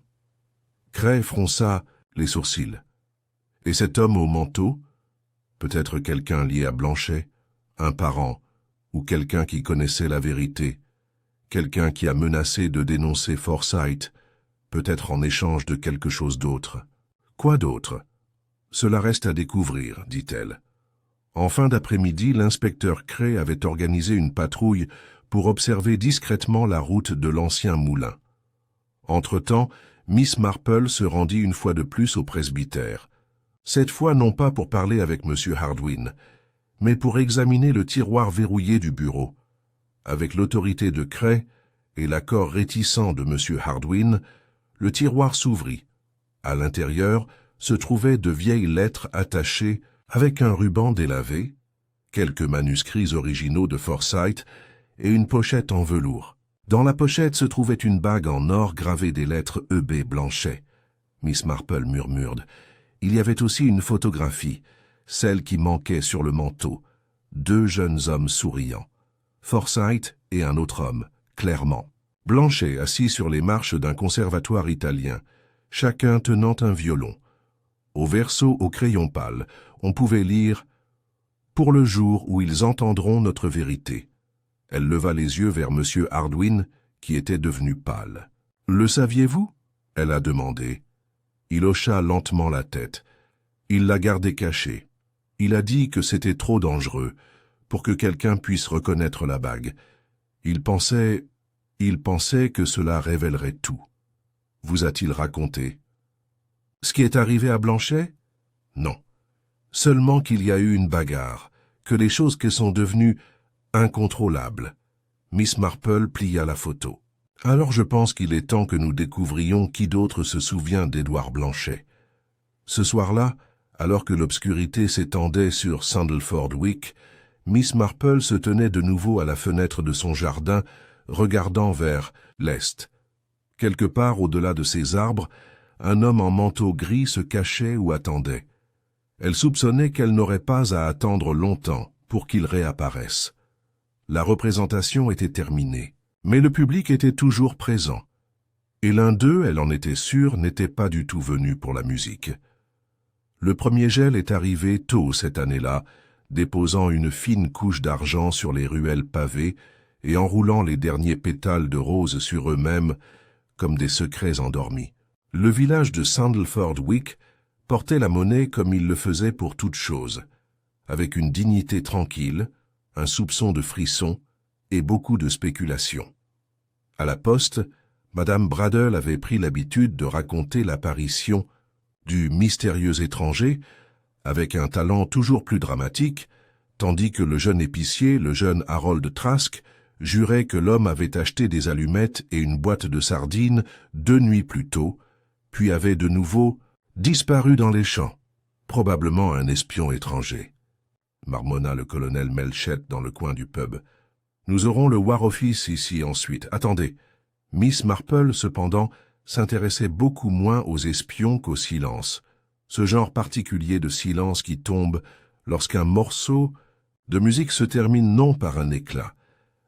Speaker 1: Cray fronça les sourcils. « Et cet homme au manteau? Peut-être quelqu'un lié à Blanchet, un parent, ou quelqu'un qui connaissait la vérité, quelqu'un qui a menacé de dénoncer Forsyth, peut-être en échange de quelque chose d'autre. »« Quoi d'autre? Cela reste à découvrir, » dit-elle. En fin d'après-midi, l'inspecteur Cray avait organisé une patrouille pour observer discrètement la route de l'ancien moulin. Entre-temps, Miss Marple se rendit une fois de plus au presbytère. Cette fois non pas pour parler avec M. Hardwin, mais pour examiner le tiroir verrouillé du bureau. Avec l'autorité de Cray et l'accord réticent de M. Hardwin, le tiroir s'ouvrit. À l'intérieur se trouvaient de vieilles lettres attachées avec un ruban délavé, quelques manuscrits originaux de Forsyth et une pochette en velours. Dans la pochette se trouvait une bague en or gravée des lettres E.B. Blanchet. Miss Marple murmure. Il y avait aussi une photographie, celle qui manquait sur le manteau. 2 jeunes hommes souriants. Forsyth et un autre homme, clairement. Blanchet assis sur les marches d'un conservatoire italien, chacun tenant un violon, Au verso au crayon pâle, on pouvait lire « Pour le jour où ils entendront notre vérité ». Elle leva les yeux vers M. Hardwin, qui était devenu pâle. « Le saviez-vous » elle a demandé. Il hocha lentement la tête. Il l'a gardé cachée. Il a dit que c'était trop dangereux pour que quelqu'un puisse reconnaître la bague. Il pensait que cela révélerait tout. Vous a-t-il raconté? Ce qui est arrivé à Blanchet? Non. Seulement qu'il y a eu une bagarre, que les choses qui sont devenues incontrôlables. Miss Marple plia la photo. Alors je pense qu'il est temps que nous découvrions qui d'autre se souvient d'Édouard Blanchet. Ce soir-là, alors que l'obscurité s'étendait sur Sandalford Wick, Miss Marple se tenait de nouveau à la fenêtre de son jardin, regardant vers l'est. Quelque part au-delà de ces arbres, un homme en manteau gris se cachait ou attendait. Elle soupçonnait qu'elle n'aurait pas à attendre longtemps pour qu'il réapparaisse. La représentation était terminée, mais le public était toujours présent. Et l'un d'eux, elle en était sûre, n'était pas du tout venu pour la musique. Le premier gel est arrivé tôt cette année-là, déposant une fine couche d'argent sur les ruelles pavées et enroulant les derniers pétales de rose sur eux-mêmes comme des secrets endormis. Le village de Sandalford Wick portait la monnaie comme il le faisait pour toute chose, avec une dignité tranquille, un soupçon de frisson et beaucoup de spéculation. À la poste, Madame Bradle avait pris l'habitude de raconter l'apparition du mystérieux étranger avec un talent toujours plus dramatique, tandis que le jeune épicier, le jeune Harold Trask, jurait que l'homme avait acheté des allumettes et une boîte de sardines 2 nuits plus tôt, puis avait de nouveau disparu dans les champs, probablement un espion étranger. Marmonna le colonel Melchett dans le coin du pub. Nous aurons le War Office ici ensuite. Attendez. Miss Marple, cependant, s'intéressait beaucoup moins aux espions qu'au silence, ce genre particulier de silence qui tombe lorsqu'un morceau de musique se termine non par un éclat,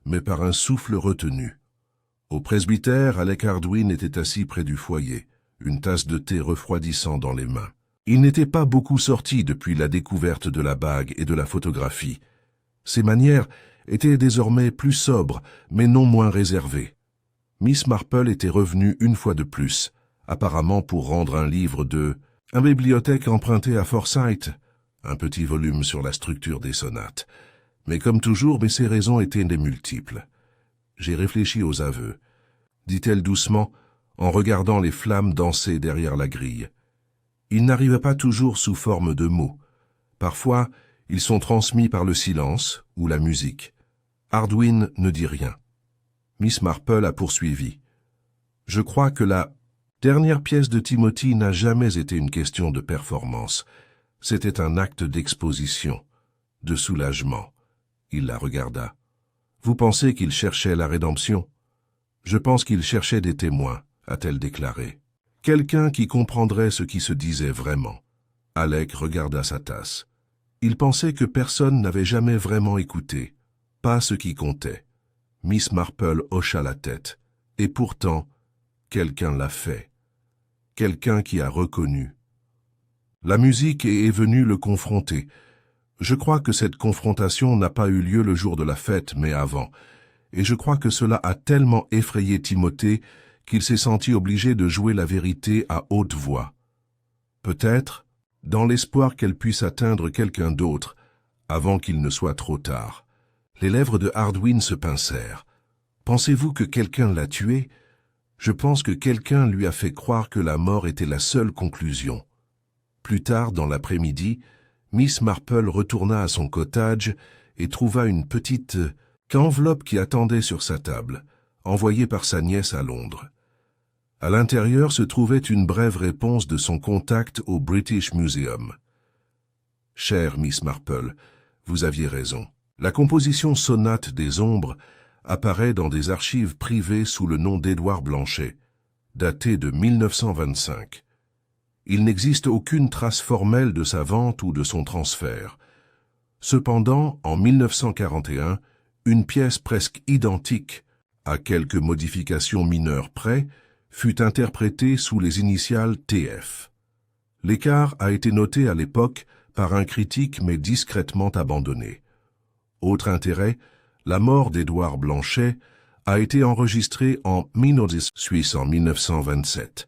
Speaker 1: mais par un souffle retenu. Au presbytère, Alec Hardwin était assis près du foyer, une tasse de thé refroidissant dans les mains. Il n'était pas beaucoup sorti depuis la découverte de la bague et de la photographie. Ses manières étaient désormais plus sobres, mais non moins réservées. Miss Marple était revenue une fois de plus, apparemment pour rendre un livre de « Un bibliothèque emprunté à Forsyth », un petit volume sur la structure des sonates. Mais comme toujours, ses raisons étaient des multiples. J'ai réfléchi aux aveux, dit-elle doucement, en regardant les flammes danser derrière la grille. Ils n'arrivent pas toujours sous forme de mots. Parfois, ils sont transmis par le silence ou la musique. Hardwin ne dit rien. Miss Marple a poursuivi. « Je crois que la dernière pièce de Timothy n'a jamais été une question de performance. C'était un acte d'exposition, de soulagement. » Il la regarda. « Vous pensez qu'il cherchait la rédemption? »« Je pense qu'il cherchait des témoins, » a-t-elle déclaré. « Quelqu'un qui comprendrait ce qui se disait vraiment. » Alec regarda sa tasse. Il pensait que personne n'avait jamais vraiment écouté, pas ce qui comptait. Miss Marple hocha la tête. Et pourtant, quelqu'un l'a fait. Quelqu'un qui a reconnu. La musique est venue le confronter. Je crois que cette confrontation n'a pas eu lieu le jour de la fête, mais avant. Et je crois que cela a tellement effrayé Timothée qu'il s'est senti obligé de jouer la vérité à haute voix. Peut-être, dans l'espoir qu'elle puisse atteindre quelqu'un d'autre, avant qu'il ne soit trop tard. Les lèvres de Hardwin se pincèrent. « Pensez-vous que quelqu'un l'a tué? Je pense que quelqu'un lui a fait croire que la mort était la seule conclusion. » Plus tard, dans l'après-midi, Miss Marple retourna à son cottage et trouva une petite enveloppe qui attendait sur sa table, envoyée par sa nièce à Londres. À l'intérieur se trouvait une brève réponse de son contact au British Museum. « Chère Miss Marple, vous aviez raison. La composition sonate des ombres apparaît dans des archives privées sous le nom d'Édouard Blanchet, datée de 1925. Il n'existe aucune trace formelle de sa vente ou de son transfert. Cependant, en 1941, une pièce presque identique, à quelques modifications mineures près, fut interprétée sous les initiales TF. L'écart a été noté à l'époque par un critique mais discrètement abandonné. Autre intérêt, la mort d'Édouard Blanchet a été enregistrée en Minodis, Suisse en 1927.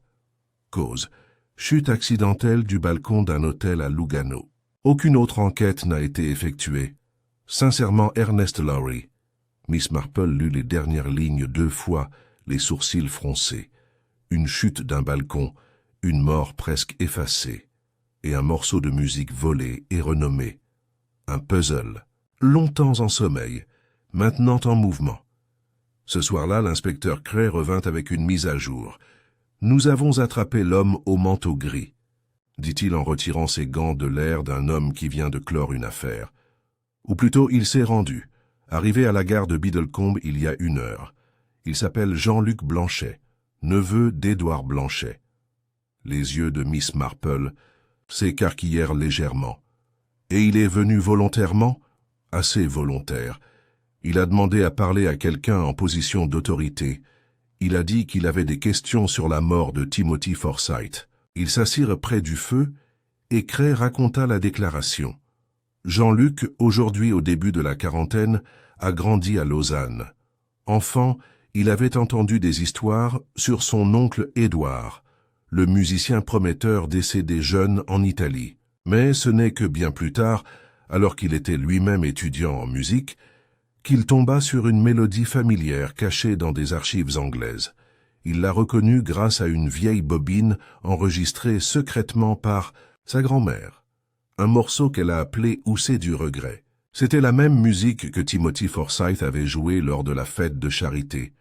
Speaker 1: Cause: chute accidentelle du balcon d'un hôtel à Lugano. Aucune autre enquête n'a été effectuée. Sincèrement, Ernest Lowry. Miss Marple lut les dernières lignes 2 fois, les sourcils froncés. Une chute d'un balcon, une mort presque effacée, et un morceau de musique volé et renommé. Un puzzle, longtemps en sommeil, maintenant en mouvement. Ce soir-là, l'inspecteur Cray revint avec une mise à jour. « Nous avons attrapé l'homme au manteau gris », dit-il en retirant ses gants de l'air d'un homme qui vient de clore une affaire. Ou plutôt, il s'est rendu, arrivé à la gare de Biddlecombe il y a 1 heure. Il s'appelle Jean-Luc Blanchet, neveu d'Édouard Blanchet. Les yeux de Miss Marple s'écarquillèrent légèrement. Et il est venu volontairement? Assez volontaire. Il a demandé à parler à quelqu'un en position d'autorité. Il a dit qu'il avait des questions sur la mort de Timothy Forsyth. Ils s'assirent près du feu et Cray raconta la déclaration. Jean-Luc, aujourd'hui au début de la quarantaine, a grandi à Lausanne. Enfant, il avait entendu des histoires sur son oncle Édouard, le musicien prometteur décédé jeune en Italie. Mais ce n'est que bien plus tard, alors qu'il était lui-même étudiant en musique, qu'il tomba sur une mélodie familière cachée dans des archives anglaises. Il l'a reconnue grâce à une vieille bobine enregistrée secrètement par sa grand-mère. Un morceau qu'elle a appelé « Housset du regret ». C'était la même musique que Timothy Forsyth avait jouée lors de la fête de charité.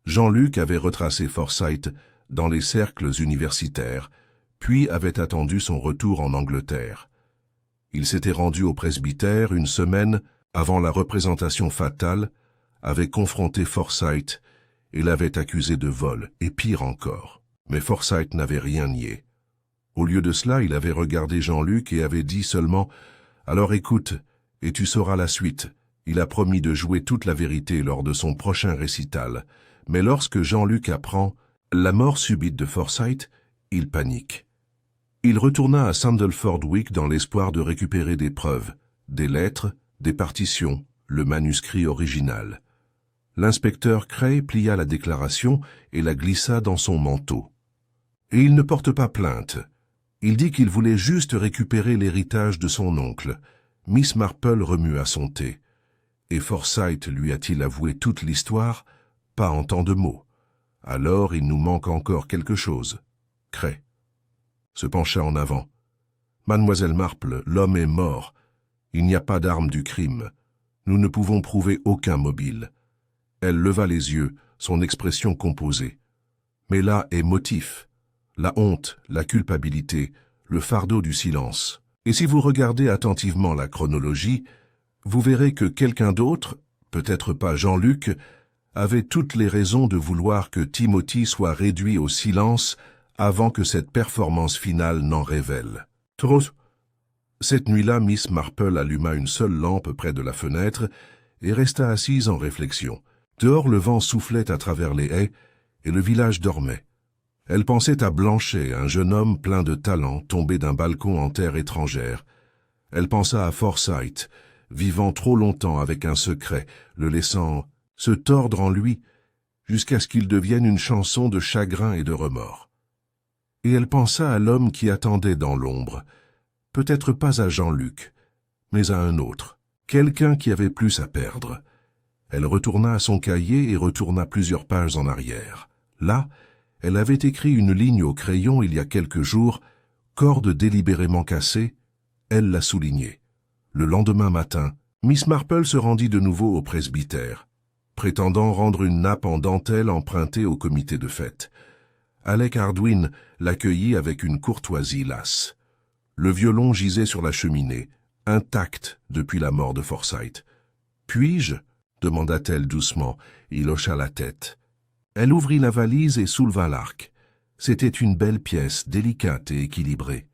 Speaker 1: Jean-Luc avait retracé Forsyth dans les cercles universitaires, puis avait attendu son retour en Angleterre. Il s'était rendu au presbytère 1 semaine avant la représentation fatale, avait confronté Forsyth et l'avait accusé de vol, et pire encore. Mais Forsyth n'avait rien nié. Au lieu de cela, il avait regardé Jean-Luc et avait dit seulement « Alors écoute, et tu sauras la suite ». Il a promis de jouer toute la vérité lors de son prochain récital. Mais lorsque Jean-Luc apprend la mort subite de Forsyth, il panique. Il retourna à Sandalford Wick dans l'espoir de récupérer des preuves, des lettres, des partitions, le manuscrit original. L'inspecteur Cray plia la déclaration et la glissa dans son manteau. Et il ne porte pas plainte. Il dit qu'il voulait juste récupérer l'héritage de son oncle. Miss Marple remua son thé. Et Forsyth lui a-t-il avoué toute l'histoire? Pas en tant de mots. Alors il nous manque encore quelque chose. Cray se pencha en avant. Mademoiselle Marple, l'homme est mort. Il n'y a pas d'arme du crime. Nous ne pouvons prouver aucun mobile. Elle leva les yeux, son expression composée. Mais là est motif. La honte, la culpabilité, le fardeau du silence. Et si vous regardez attentivement la chronologie, vous verrez que quelqu'un d'autre, peut-être pas Jean-Luc, avait toutes les raisons de vouloir que Timothy soit réduit au silence avant que cette performance finale n'en révèle. Trop. Cette nuit-là, Miss Marple alluma une seule lampe près de la fenêtre et resta assise en réflexion. Dehors, le vent soufflait à travers les haies et le village dormait. Elle pensait à Blanchet, un jeune homme plein de talent, tombé d'un balcon en terre étrangère. Elle pensa à Forsyth, vivant trop longtemps avec un secret, le laissant se tordre en lui jusqu'à ce qu'il devienne une chanson de chagrin et de remords. Et elle pensa à l'homme qui attendait dans l'ombre, peut-être pas à Jean-Luc, mais à un autre, quelqu'un qui avait plus à perdre. Elle retourna à son cahier et retourna plusieurs pages en arrière. Là, elle avait écrit une ligne au crayon il y a quelques jours, corde délibérément cassée, elle l'a soulignée. Le lendemain matin, Miss Marple se rendit de nouveau au presbytère, prétendant rendre une nappe en dentelle empruntée au comité de fête. Alec Hardwin l'accueillit avec une courtoisie lasse. Le violon gisait sur la cheminée, intact depuis la mort de Forsyth. « Puis-je » demanda-t-elle doucement. Il hocha la tête. Elle ouvrit la valise et souleva l'arc. C'était une belle pièce, délicate et équilibrée.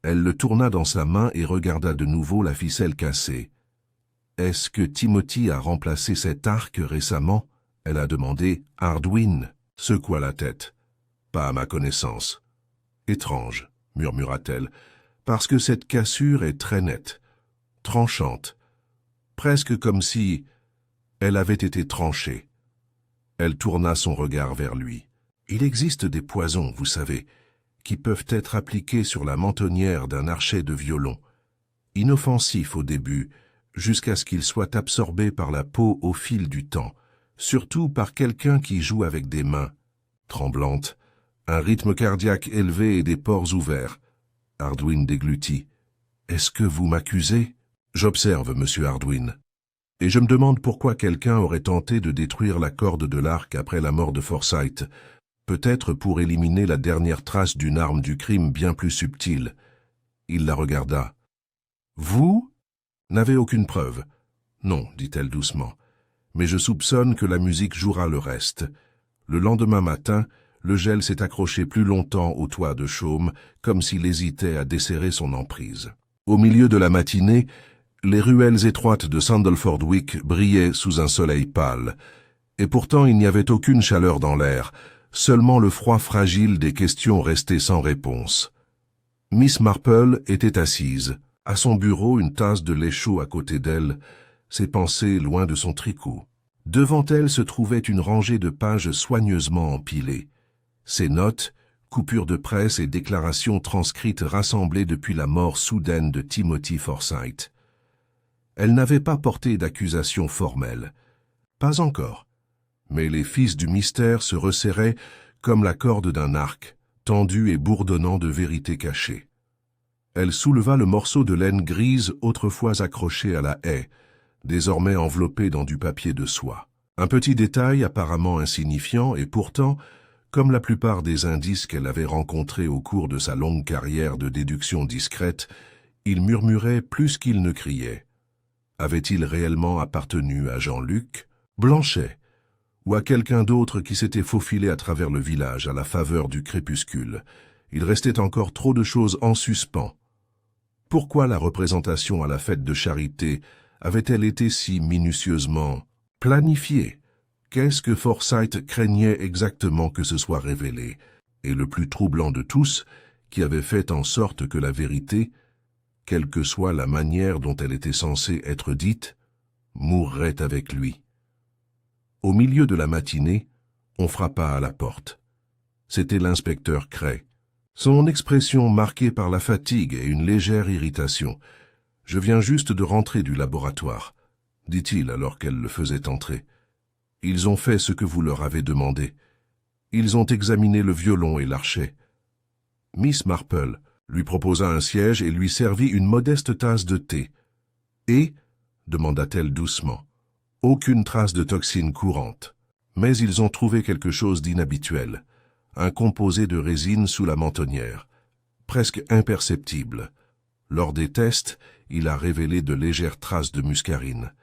Speaker 1: Elle le tourna dans sa main et regarda de nouveau la ficelle cassée. « Est-ce que Timothy a remplacé cet arc récemment ?» Elle a demandé. Hardwin secoua la tête. « Pas à ma connaissance. » Étrange. murmura-t-elle, parce que cette cassure est très nette, tranchante, presque comme si elle avait été tranchée. Elle tourna son regard vers lui. Il existe des poisons, vous savez, qui peuvent être appliqués sur la mentonnière d'un archet de violon, inoffensifs au début, jusqu'à ce qu'ils soient absorbés par la peau au fil du temps, surtout par quelqu'un qui joue avec des mains tremblantes, un rythme cardiaque élevé et des pores ouverts. Hardwin déglutit. « Est-ce que vous m'accusez ?»« J'observe, monsieur Hardwin. Et je me demande pourquoi quelqu'un aurait tenté de détruire la corde de l'arc après la mort de Forsyth, peut-être pour éliminer la dernière trace d'une arme du crime bien plus subtile. » Il la regarda. « Vous n'avez aucune preuve. »« Non, dit-elle doucement. Mais je soupçonne que la musique jouera le reste. Le lendemain matin, le gel s'est accroché plus longtemps au toit de chaume, comme s'il hésitait à desserrer son emprise. Au milieu de la matinée, les ruelles étroites de Sandalford-Wick brillaient sous un soleil pâle. Et pourtant il n'y avait aucune chaleur dans l'air, seulement le froid fragile des questions restées sans réponse. Miss Marple était assise, à son bureau, une tasse de lait chaud à côté d'elle, ses pensées loin de son tricot. Devant elle se trouvait une rangée de pages soigneusement empilées. Ses notes, coupures de presse et déclarations transcrites rassemblées depuis la mort soudaine de Timothy Forsyth. Elle n'avait pas porté d'accusation formelle. Pas encore. Mais les fils du mystère se resserraient comme la corde d'un arc, tendu et bourdonnant de vérités cachées. Elle souleva le morceau de laine grise autrefois accroché à la haie, désormais enveloppé dans du papier de soie. Un petit détail apparemment insignifiant et pourtant, comme la plupart des indices qu'elle avait rencontrés au cours de sa longue carrière de déduction discrète, il murmurait plus qu'il ne criait. Avait-il réellement appartenu à Jean-Luc, Blanchet, ou à quelqu'un d'autre qui s'était faufilé à travers le village à la faveur du crépuscule? Il restait encore trop de choses en suspens. Pourquoi la représentation à la fête de charité avait-elle été si minutieusement planifiée? Qu'est-ce que Forsyth craignait exactement que ce soit révélé? Et le plus troublant de tous, qui avait fait en sorte que la vérité, quelle que soit la manière dont elle était censée être dite, mourrait avec lui. Au milieu de la matinée, on frappa à la porte. C'était l'inspecteur Cray. Son expression marquée par la fatigue et une légère irritation. « Je viens juste de rentrer du laboratoire », dit-il alors qu'elle le faisait entrer. « Ils ont fait ce que vous leur avez demandé. Ils ont examiné le violon et l'archet. » Miss Marple lui proposa un siège et lui servit une modeste tasse de thé. « Et » demanda-t-elle doucement. « Aucune trace de toxine courante. Mais ils ont trouvé quelque chose d'inhabituel. Un composé de résine sous la mentonnière, presque imperceptible. Lors des tests, il a révélé de légères traces de muscarine. »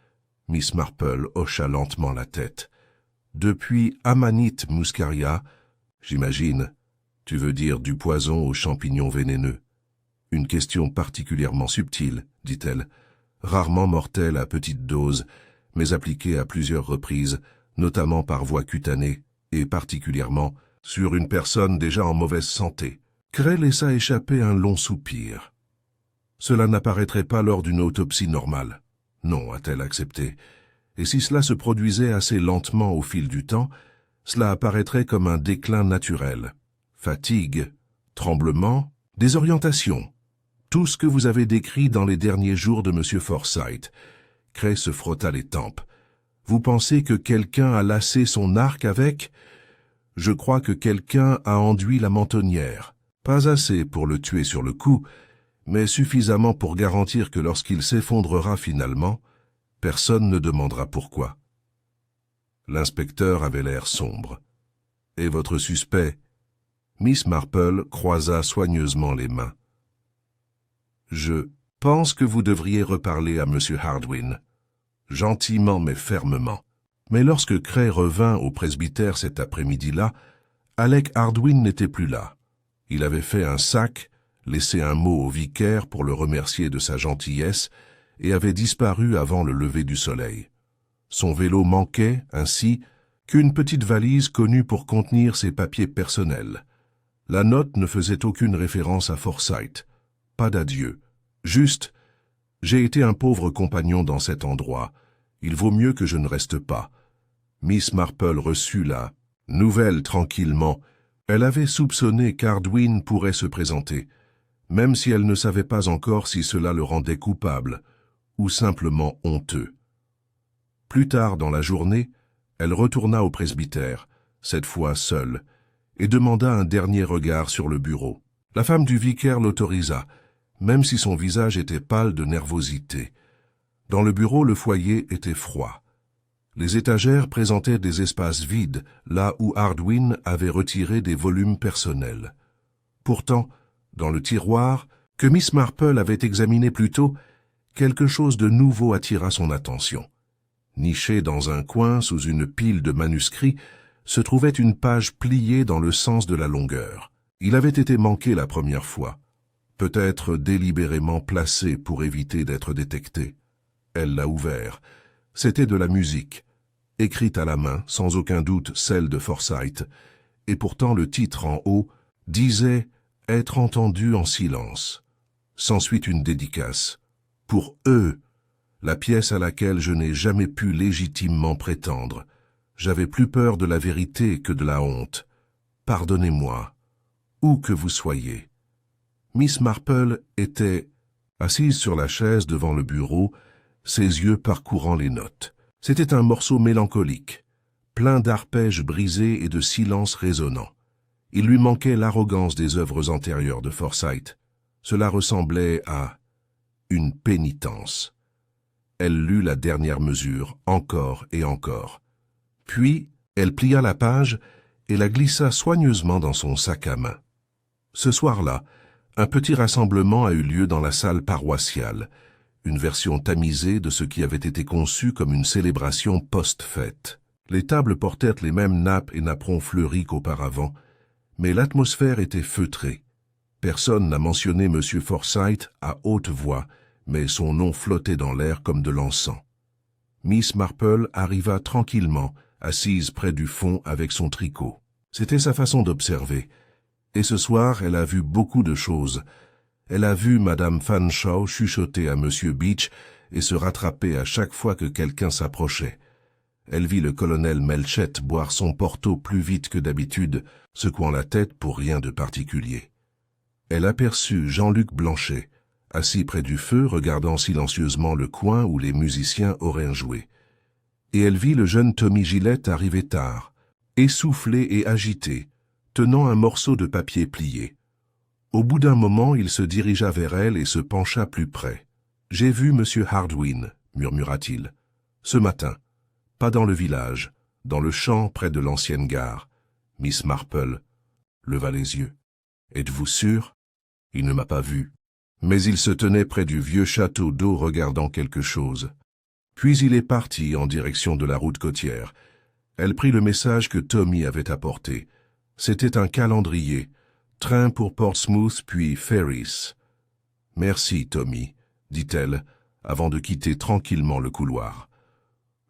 Speaker 1: Miss Marple hocha lentement la tête. « Depuis Amanite muscaria, j'imagine, tu veux dire du poison aux champignons vénéneux. Une question particulièrement subtile, dit-elle, rarement mortelle à petite dose, mais appliquée à plusieurs reprises, notamment par voie cutanée, et particulièrement sur une personne déjà en mauvaise santé. » Cray laissa échapper un long soupir. « Cela n'apparaîtrait pas lors d'une autopsie normale. » « Non, a-t-elle accepté. Et si cela se produisait assez lentement au fil du temps, cela apparaîtrait comme un déclin naturel. Fatigue, tremblement, désorientation. Tout ce que vous avez décrit dans les derniers jours de M. Forsyth. » Cray se frotta les tempes. « Vous pensez que quelqu'un a lassé son arc avec ? Je crois que quelqu'un a enduit la mentonnière. Pas assez pour le tuer sur le coup, mais suffisamment pour garantir que lorsqu'il s'effondrera finalement, personne ne demandera pourquoi. » L'inspecteur avait l'air sombre. « Et votre suspect ?» Miss Marple croisa soigneusement les mains. « Je pense que vous devriez reparler à M. Hardwin, gentiment mais fermement. » Mais lorsque Cray revint au presbytère cet après-midi-là, Alec Hardwin n'était plus là. Il avait fait un sac, laissé un mot au vicaire pour le remercier de sa gentillesse et avait disparu avant le lever du soleil. Son vélo manquait, ainsi, qu'une petite valise connue pour contenir ses papiers personnels. La note ne faisait aucune référence à Forsyth. Pas d'adieu. Juste, j'ai été un pauvre compagnon dans cet endroit. Il vaut mieux que je ne reste pas. Miss Marple reçut la nouvelle tranquillement. Elle avait soupçonné qu'Hardwin pourrait se présenter, même si elle ne savait pas encore si cela le rendait coupable ou simplement honteux. Plus tard dans la journée, elle retourna au presbytère, cette fois seule, et demanda un dernier regard sur le bureau. La femme du vicaire l'autorisa, même si son visage était pâle de nervosité. Dans le bureau, le foyer était froid. Les étagères présentaient des espaces vides, là où Hardwin avait retiré des volumes personnels. Pourtant, dans le tiroir, que Miss Marple avait examiné plus tôt, quelque chose de nouveau attira son attention. Niché dans un coin sous une pile de manuscrits, se trouvait une page pliée dans le sens de la longueur. Il avait été manqué la première fois, peut-être délibérément placé pour éviter d'être détecté. Elle l'a ouvert. C'était de la musique, écrite à la main, sans aucun doute celle de Forsyth, et pourtant le titre en haut disait « Être entendu en silence ». S'ensuit une dédicace. Pour eux, la pièce à laquelle je n'ai jamais pu légitimement prétendre. J'avais plus peur de la vérité que de la honte. Pardonnez-moi, où que vous soyez. Miss Marple était assise sur la chaise devant le bureau, ses yeux parcourant les notes. C'était un morceau mélancolique, plein d'arpèges brisés et de silences résonnants. Il lui manquait l'arrogance des œuvres antérieures de Forsyth. Cela ressemblait à une pénitence. Elle lut la dernière mesure, encore et encore. Puis, elle plia la page et la glissa soigneusement dans son sac à main. Ce soir-là, un petit rassemblement a eu lieu dans la salle paroissiale, une version tamisée de ce qui avait été conçu comme une célébration post-fête. Les tables portèrent les mêmes nappes et napperons fleuris qu'auparavant, mais l'atmosphère était feutrée. Personne n'a mentionné M. Forsyth à haute voix, mais son nom flottait dans l'air comme de l'encens. Miss Marple arriva tranquillement, assise près du fond avec son tricot. C'était sa façon d'observer. Et ce soir, elle a vu beaucoup de choses. Elle a vu Madame Fanshawe chuchoter à M. Beach et se rattraper à chaque fois que quelqu'un s'approchait. Elle vit le colonel Melchett boire son porto plus vite que d'habitude, secouant la tête pour rien de particulier. Elle aperçut Jean-Luc Blanchet, assis près du feu, regardant silencieusement le coin où les musiciens auraient joué. Et elle vit le jeune Tommy Gillette arriver tard, essoufflé et agité, tenant un morceau de papier plié. Au bout d'un moment, il se dirigea vers elle et se pencha plus près. « J'ai vu Monsieur Hardwin, » murmura-t-il. « Ce matin. Pas dans le village, dans le champ près de l'ancienne gare. » Miss Marple leva les yeux. « Êtes-vous sûr? Il ne m'a pas vu. » Mais il se tenait près du vieux château d'eau regardant quelque chose. Puis il est parti en direction de la route côtière. Elle prit le message que Tommy avait apporté. C'était un calendrier. Train pour Portsmouth puis Ferris. « Merci, Tommy, » dit-elle, avant de quitter tranquillement le couloir.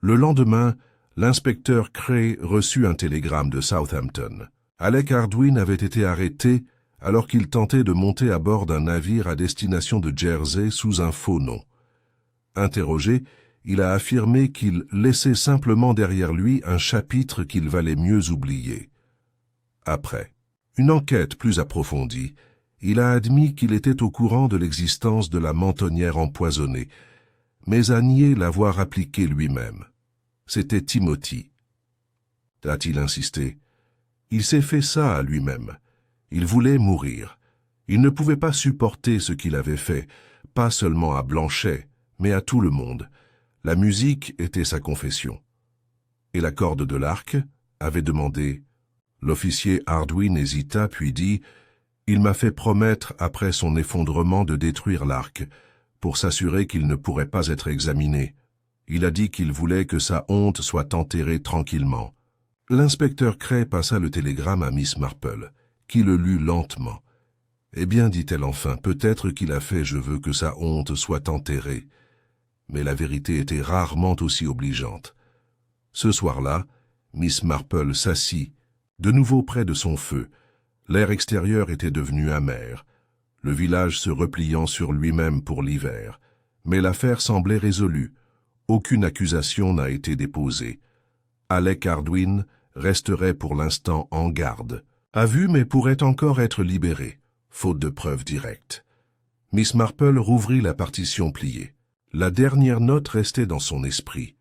Speaker 1: Le lendemain, l'inspecteur Cray reçut un télégramme de Southampton. Alec Hardwin avait été arrêté alors qu'il tentait de monter à bord d'un navire à destination de Jersey sous un faux nom. Interrogé, il a affirmé qu'il laissait simplement derrière lui un chapitre qu'il valait mieux oublier. Après une enquête plus approfondie, il a admis qu'il était au courant de l'existence de la mentonnière empoisonnée, mais a nié l'avoir appliquée lui-même. C'était Timothy. A-t-il insisté? Il s'est fait ça à lui-même. Il voulait mourir. Il ne pouvait pas supporter ce qu'il avait fait, pas seulement à Blanchet, mais à tout le monde. La musique était sa confession. Et la corde de l'arc avait demandé. L'officier Hardwin hésita puis dit « Il m'a fait promettre après son effondrement de détruire l'arc, pour s'assurer qu'il ne pourrait pas être examiné. Il a dit qu'il voulait que sa honte soit enterrée tranquillement. » L'inspecteur Cray passa le télégramme à Miss Marple, qui le lut lentement. « Eh bien, dit-elle enfin, peut-être qu'il a fait « je veux que sa honte soit enterrée ». Mais la vérité était rarement aussi obligeante. Ce soir-là, Miss Marple s'assit, de nouveau près de son feu, L'air extérieur était devenu amer, le village se repliant sur lui-même pour l'hiver. Mais l'affaire semblait résolue. Aucune accusation n'a été déposée. Alec Hardwin resterait pour l'instant en garde, à vue mais pourrait encore être libéré, faute de preuves directes. Miss Marple rouvrit la partition pliée. La dernière note restait dans son esprit.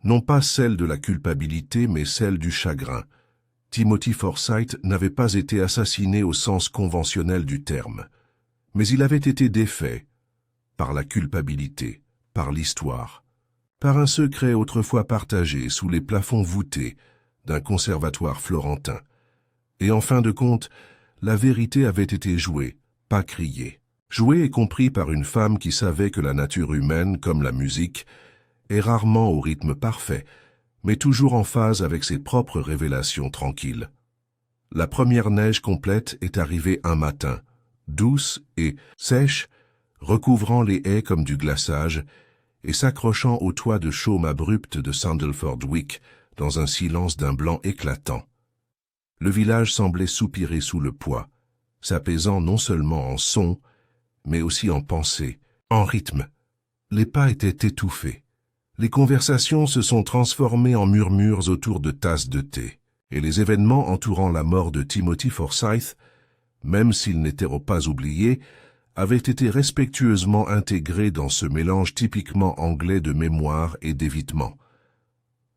Speaker 1: Non pas celle de la culpabilité, mais celle du chagrin. Timothy Forsyth n'avait pas été assassiné au sens conventionnel du terme, mais il avait été défait par la culpabilité, par l'histoire, par un secret autrefois partagé sous les plafonds voûtés d'un conservatoire florentin. Et en fin de compte, la vérité avait été jouée, pas criée. Jouée et compris par une femme qui savait que la nature humaine, comme la musique, est rarement au rythme parfait, mais toujours en phase avec ses propres révélations tranquilles. La première neige complète est arrivée un matin, douce et sèche, recouvrant les haies comme du glaçage et s'accrochant au toit de chaume abrupte de Sandalford Wick dans un silence d'un blanc éclatant. Le village semblait soupirer sous le poids, s'apaisant non seulement en son, mais aussi en pensée, en rythme. Les pas étaient étouffés. Les conversations se sont transformées en murmures autour de tasses de thé, et les événements entourant la mort de Timothy Forsyth, même s'ils n'étaient pas oubliés, avaient été respectueusement intégrés dans ce mélange typiquement anglais de mémoire et d'évitement.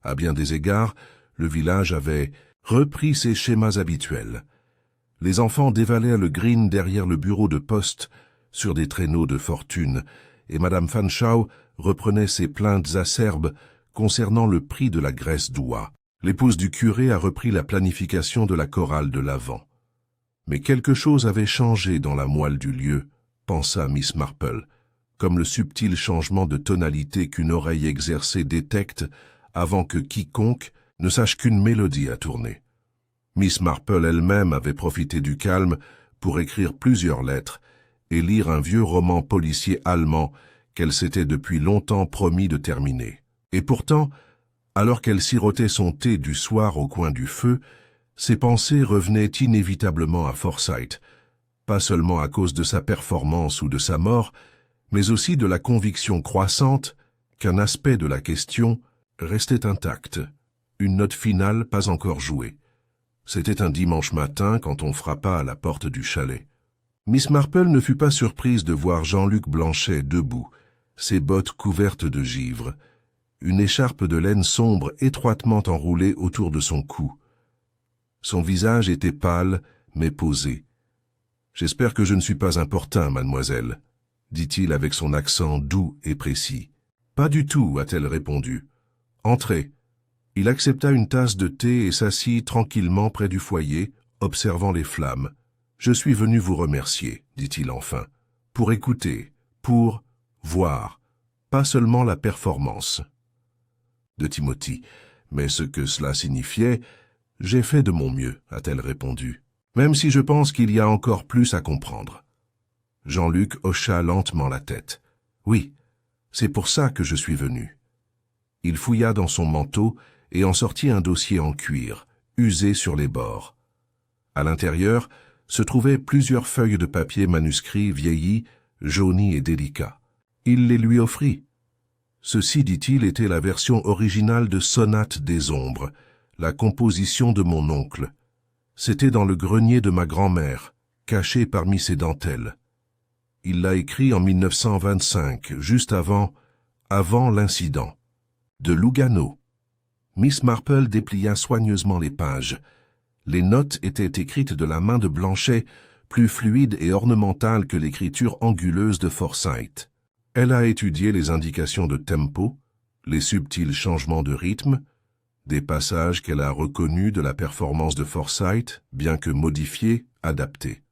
Speaker 1: À bien des égards, le village avait repris ses schémas habituels. Les enfants dévalaient le green derrière le bureau de poste sur des traîneaux de fortune, et Madame Fanshawe reprenait ses plaintes acerbes concernant le prix de la graisse d'oie. L'épouse du curé a repris la planification de la chorale de l'Avent. Mais quelque chose avait changé dans la moelle du lieu, pensa Miss Marple, comme le subtil changement de tonalité qu'une oreille exercée détecte avant que quiconque ne sache qu'une mélodie a tourné. Miss Marple elle-même avait profité du calme pour écrire plusieurs lettres et lire un vieux roman policier allemand qu'elle s'était depuis longtemps promis de terminer. Et pourtant, alors qu'elle sirotait son thé du soir au coin du feu, ses pensées revenaient inévitablement à Forsyth, pas seulement à cause de sa performance ou de sa mort, mais aussi de la conviction croissante qu'un aspect de la question restait intact, une note finale pas encore jouée. C'était un dimanche matin quand on frappa à la porte du chalet. Miss Marple ne fut pas surprise de voir Jean-Luc Blanchet debout, ses bottes couvertes de givre, une écharpe de laine sombre étroitement enroulée autour de son cou. Son visage était pâle, mais posé. « J'espère que je ne suis pas importun, mademoiselle, » dit-il avec son accent doux et précis. « Pas du tout, a-t-elle répondu. « Entrez. » Il accepta une tasse de thé et s'assit tranquillement près du foyer, observant les flammes. « Je suis venu vous remercier, dit-il enfin, pour écouter, pour voir, pas seulement la performance de Timothy, mais ce que cela signifiait, j'ai fait de mon mieux, a-t-elle répondu, même si je pense qu'il y a encore plus à comprendre. Jean-Luc hocha lentement la tête. Oui, c'est pour ça que je suis venu. Il fouilla dans son manteau et en sortit un dossier en cuir, usé sur les bords. À l'intérieur se trouvaient plusieurs feuilles de papier manuscrit vieillis, jaunis et délicats. Il les lui offrit. Ceci, dit-il, était la version originale de Sonate des ombres, la composition de mon oncle. C'était dans le grenier de ma grand-mère, caché parmi ses dentelles. Il l'a écrit en 1925, juste avant l'incident. De Lugano. Miss Marple déplia soigneusement les pages. Les notes étaient écrites de la main de Blanchet, plus fluide et ornementale que l'écriture anguleuse de Forsyth. Elle a étudié les indications de tempo, les subtils changements de rythme, des passages qu'elle a reconnus de la performance de Forsyth, bien que modifiés, adaptés.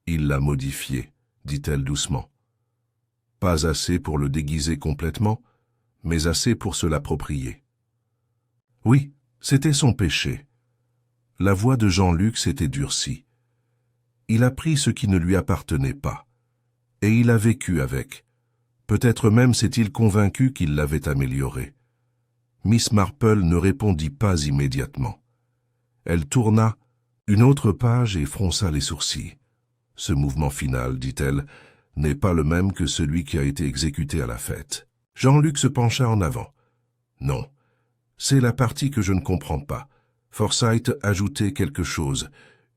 Speaker 1: Il l'a modifié, dit-elle doucement. Pas assez pour le déguiser complètement, mais assez pour se l'approprier. Oui, c'était son péché. La voix de Jean-Luc s'était durcie. Il a pris ce qui ne lui appartenait pas, et il a vécu avec. Peut-être même s'est-il convaincu qu'il l'avait amélioré. Miss Marple ne répondit pas immédiatement. Elle tourna Une autre page et fronça les sourcils. Ce mouvement final, dit-elle, n'est pas le même que celui qui a été exécuté à la fête. Jean-Luc se pencha en avant. Non, c'est la partie que je ne comprends pas. Forsyth ajoutait quelque chose,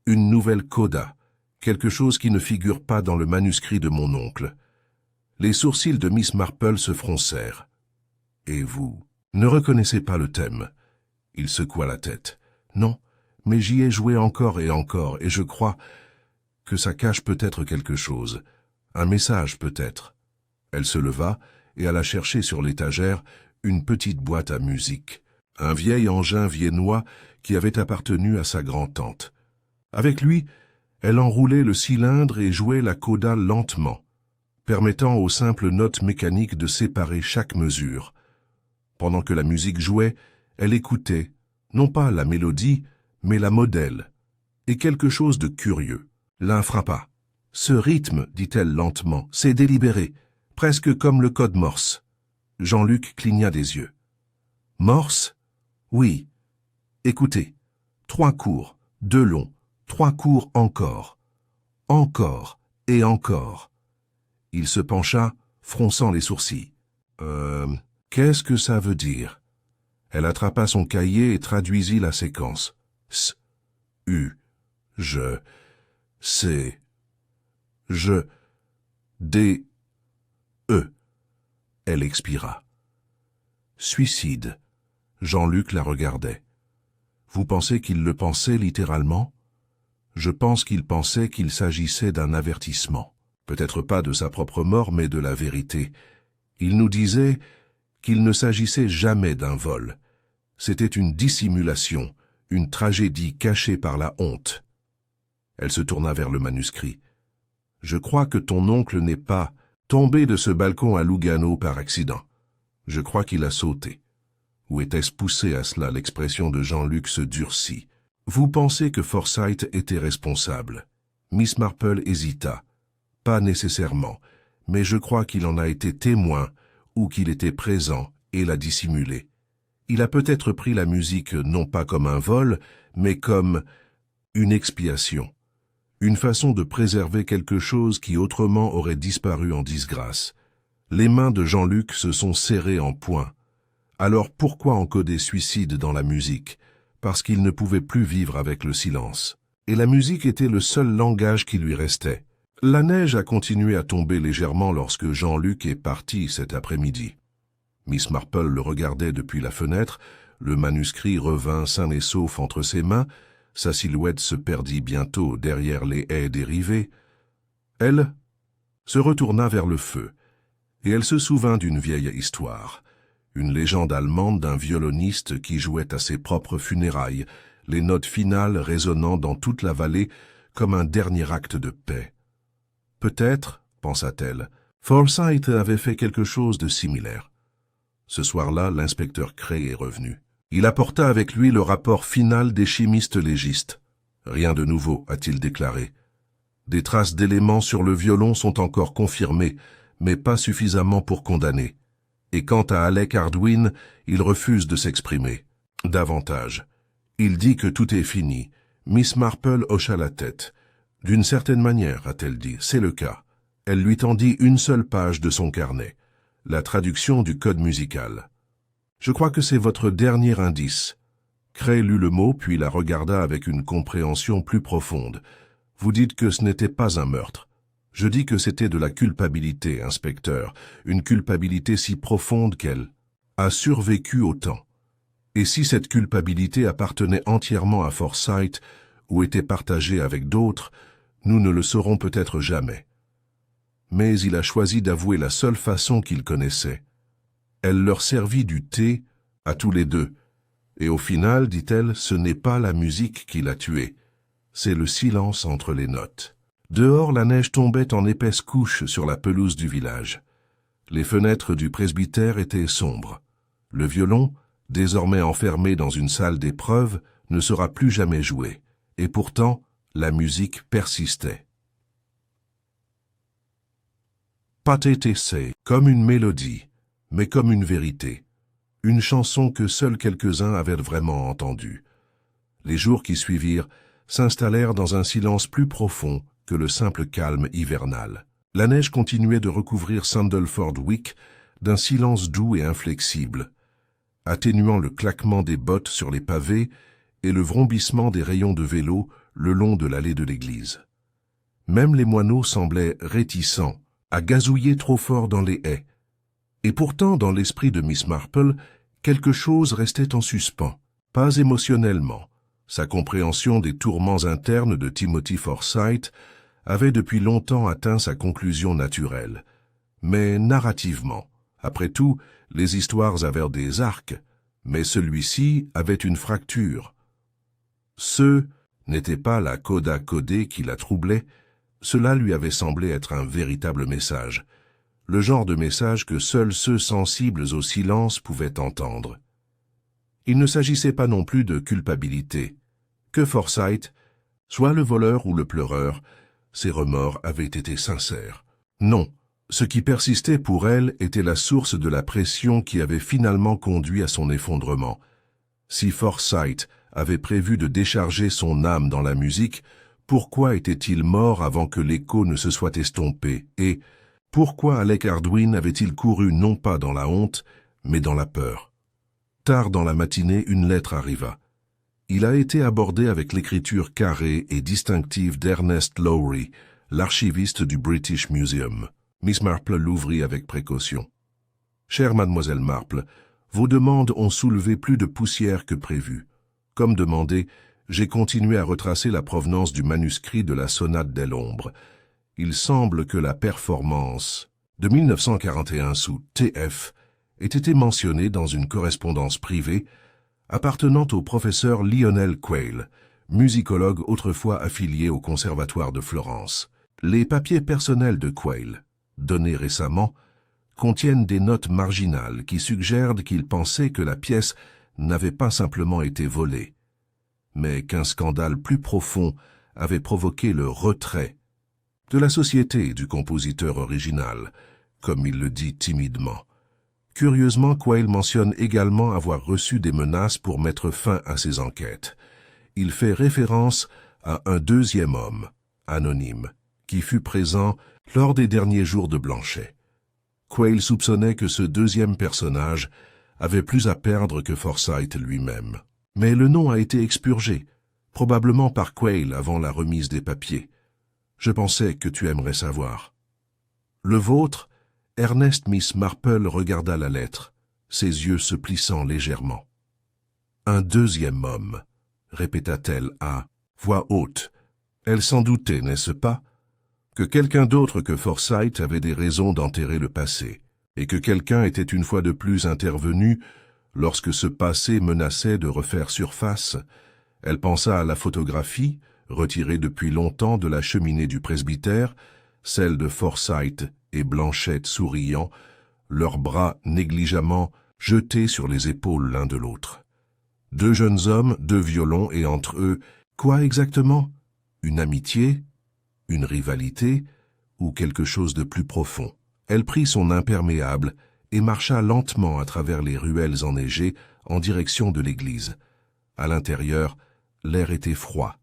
Speaker 1: une nouvelle coda, quelque chose qui ne figure pas dans le manuscrit de mon oncle. Les sourcils de Miss Marple se froncèrent. Et vous ne reconnaissez pas le thème? Il secoua la tête. Non, mais j'y ai joué encore, et je crois que ça cache peut-être quelque chose. Un message peut-être. Elle se leva et alla chercher sur l'étagère une petite boîte à musique, un vieil engin viennois qui avait appartenu à sa grand-tante. Avec lui, elle enroulait le cylindre et jouait la coda lentement, permettant aux simples notes mécaniques de séparer chaque mesure. Pendant que la musique jouait, elle écoutait, non pas la mélodie, mais la modèle, et quelque chose de curieux. L'un frappa. « Ce rythme, dit-elle lentement, c'est délibéré, presque comme le code Morse. » Jean-Luc cligna des yeux. « Morse? Oui. Écoutez. 3 courts, 2 longs, 3 courts encore. Encore et encore. » Il se pencha, fronçant les sourcils. « Qu'est-ce que ça veut dire ?» Elle attrapa son cahier et traduisit la séquence. S, U, je, C, je, D, E. Elle expira. Suicide. Jean-Luc la regardait. Vous pensez qu'il le pensait littéralement? Je pense qu'il pensait qu'il s'agissait d'un avertissement. Peut-être pas de sa propre mort, mais de la vérité. Il nous disait qu'il ne s'agissait jamais d'un vol. C'était une dissimulation, une tragédie cachée par la honte. Elle se tourna vers le manuscrit. « Je crois que ton oncle n'est pas tombé de ce balcon à Lugano par accident. Je crois qu'il a sauté. » Ou était-ce poussé à cela? L'expression de Jean-Luc se durcit. « Vous pensez que Forsyth était responsable ?» Miss Marple hésita. « Pas nécessairement, mais je crois qu'il en a été témoin ou qu'il était présent et l'a dissimulé. Il a peut-être pris la musique non pas comme un vol, mais comme une expiation, une façon de préserver quelque chose qui autrement aurait disparu en disgrâce. » Les mains de Jean-Luc se sont serrées en poing. Alors pourquoi encoder suicide dans la musique? Parce qu'il ne pouvait plus vivre avec le silence. Et la musique était le seul langage qui lui restait. La neige a continué à tomber légèrement lorsque Jean-Luc est parti cet après-midi. Miss Marple le regardait depuis la fenêtre, le manuscrit revint sain et sauf entre ses mains, sa silhouette se perdit bientôt derrière les haies dérivées. Elle se retourna vers le feu, et elle se souvint d'une vieille histoire, une légende allemande d'un violoniste qui jouait à ses propres funérailles, les notes finales résonnant dans toute la vallée comme un dernier acte de paix. Peut-être, pensa-t-elle, Forsyth avait fait quelque chose de similaire. Ce soir-là, l'inspecteur Cray est revenu. Il apporta avec lui le rapport final des chimistes légistes. « Rien de nouveau », a-t-il déclaré. Des traces d'éléments sur le violon sont encore confirmées, mais pas suffisamment pour condamner. Et quant à Alec Hardwin, il refuse de s'exprimer. Davantage. Il dit que tout est fini. Miss Marple hocha la tête. « D'une certaine manière, a-t-elle dit, c'est le cas. » Elle lui tendit une seule page de son carnet. La traduction du code musical. « Je crois que c'est votre dernier indice. » Cray lut le mot, puis la regarda avec une compréhension plus profonde. « Vous dites que ce n'était pas un meurtre. Je dis que c'était de la culpabilité, inspecteur, une culpabilité si profonde qu'elle a survécu au temps. Et si cette culpabilité appartenait entièrement à Forsyth ou était partagée avec d'autres, nous ne le saurons peut-être jamais. Mais il a choisi d'avouer la seule façon qu'il connaissait. Elle leur servit du thé à tous les deux. Et au final, dit-elle, ce n'est pas la musique qui l'a tué, c'est le silence entre les notes. » Dehors, la neige tombait en épaisses couches sur la pelouse du village. Les fenêtres du presbytère étaient sombres. Le violon, désormais enfermé dans une salle d'épreuve, ne sera plus jamais joué. Et pourtant, la musique persistait. Patetessé, comme une mélodie, mais comme une vérité. Une chanson que seuls quelques-uns avaient vraiment entendue. Les jours qui suivirent s'installèrent dans un silence plus profond que le simple calme hivernal. La neige continuait de recouvrir Sandalford Wick d'un silence doux et inflexible, atténuant le claquement des bottes sur les pavés et le vrombissement des rayons de vélo le long de l'allée de l'église. Même les moineaux semblaient réticents à gazouiller trop fort dans les haies. Et pourtant, dans l'esprit de Miss Marple, quelque chose restait en suspens, pas émotionnellement. Sa compréhension des tourments internes de Timothy Forsyth avait depuis longtemps atteint sa conclusion naturelle. Mais narrativement, après tout, les histoires avaient des arcs, mais celui-ci avait une fracture. Ce n'était pas la coda codée qui la troublait, cela lui avait semblé être un véritable message, le genre de message que seuls ceux sensibles au silence pouvaient entendre. Il ne s'agissait pas non plus de culpabilité. Que Forsyth, soit le voleur ou le pleureur, ses remords avaient été sincères. Non, ce qui persistait pour elle était la source de la pression qui avait finalement conduit à son effondrement. Si Forsyth avait prévu de décharger son âme dans la musique, pourquoi était-il mort avant que l'écho ne se soit estompé? Et pourquoi Alec Hardwin avait-il couru non pas dans la honte, mais dans la peur? Tard dans la matinée, une lettre arriva. Il a été abordé avec l'écriture carrée et distinctive d'Ernest Lowry, l'archiviste du British Museum. Miss Marple l'ouvrit avec précaution. « Chère mademoiselle Marple, vos demandes ont soulevé plus de poussière que prévu. Comme demandé, j'ai continué à retracer la provenance du manuscrit de la sonate des Lombres. Il semble que la performance de 1941 sous TF ait été mentionnée dans une correspondance privée appartenant au professeur Lionel Quayle, musicologue autrefois affilié au Conservatoire de Florence. Les papiers personnels de Quayle, donnés récemment, contiennent des notes marginales qui suggèrent qu'il pensait que la pièce n'avait pas simplement été volée, mais qu'un scandale plus profond avait provoqué le retrait de la société du compositeur original, comme il le dit timidement. Curieusement, Quayle mentionne également avoir reçu des menaces pour mettre fin à ses enquêtes. Il fait référence à un deuxième homme, anonyme, qui fut présent lors des derniers jours de Blanchet. Quayle soupçonnait que ce deuxième personnage avait plus à perdre que Forsyth lui-même. Mais le nom a été expurgé, probablement par Quayle avant la remise des papiers. Je pensais que tu aimerais savoir. Le vôtre, Ernest. Miss Marple regarda la lettre, ses yeux se plissant légèrement. Un deuxième homme, répéta-t-elle à voix haute. Elle s'en doutait, n'est-ce pas? Que quelqu'un d'autre que Forsyth avait des raisons d'enterrer le passé, et que quelqu'un était une fois de plus intervenu lorsque ce passé menaçait de refaire surface. Elle pensa à la photographie, retirée depuis longtemps de la cheminée du presbytère, celle de Forsyth et Blanchette souriant, leurs bras négligemment jetés sur les épaules l'un de l'autre. Deux jeunes hommes, deux violons, et entre eux, quoi exactement? Une amitié? Une rivalité? Ou quelque chose de plus profond? Elle prit son imperméable et marcha lentement à travers les ruelles enneigées en direction de l'église. À l'intérieur, l'air était froid,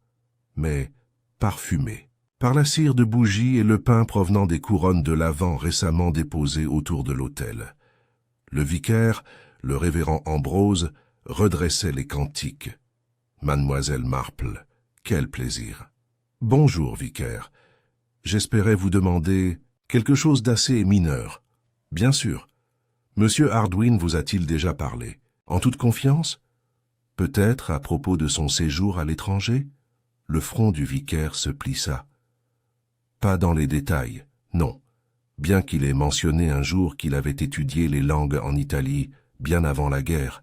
Speaker 1: mais parfumé, par la cire de bougies et le pain provenant des couronnes de l'Avent récemment déposées autour de l'autel. Le vicaire, le révérend Ambrose, redressait les cantiques. Mademoiselle Marple, quel plaisir. Bonjour, vicaire. J'espérais vous demander quelque chose d'assez mineur. Bien sûr. Monsieur Hardwin vous a-t-il déjà parlé? En toute confiance? Peut-être à propos de son séjour à l'étranger? Le front du vicaire se plissa. Pas dans les détails, non, bien qu'il ait mentionné un jour qu'il avait étudié les langues en Italie bien avant la guerre.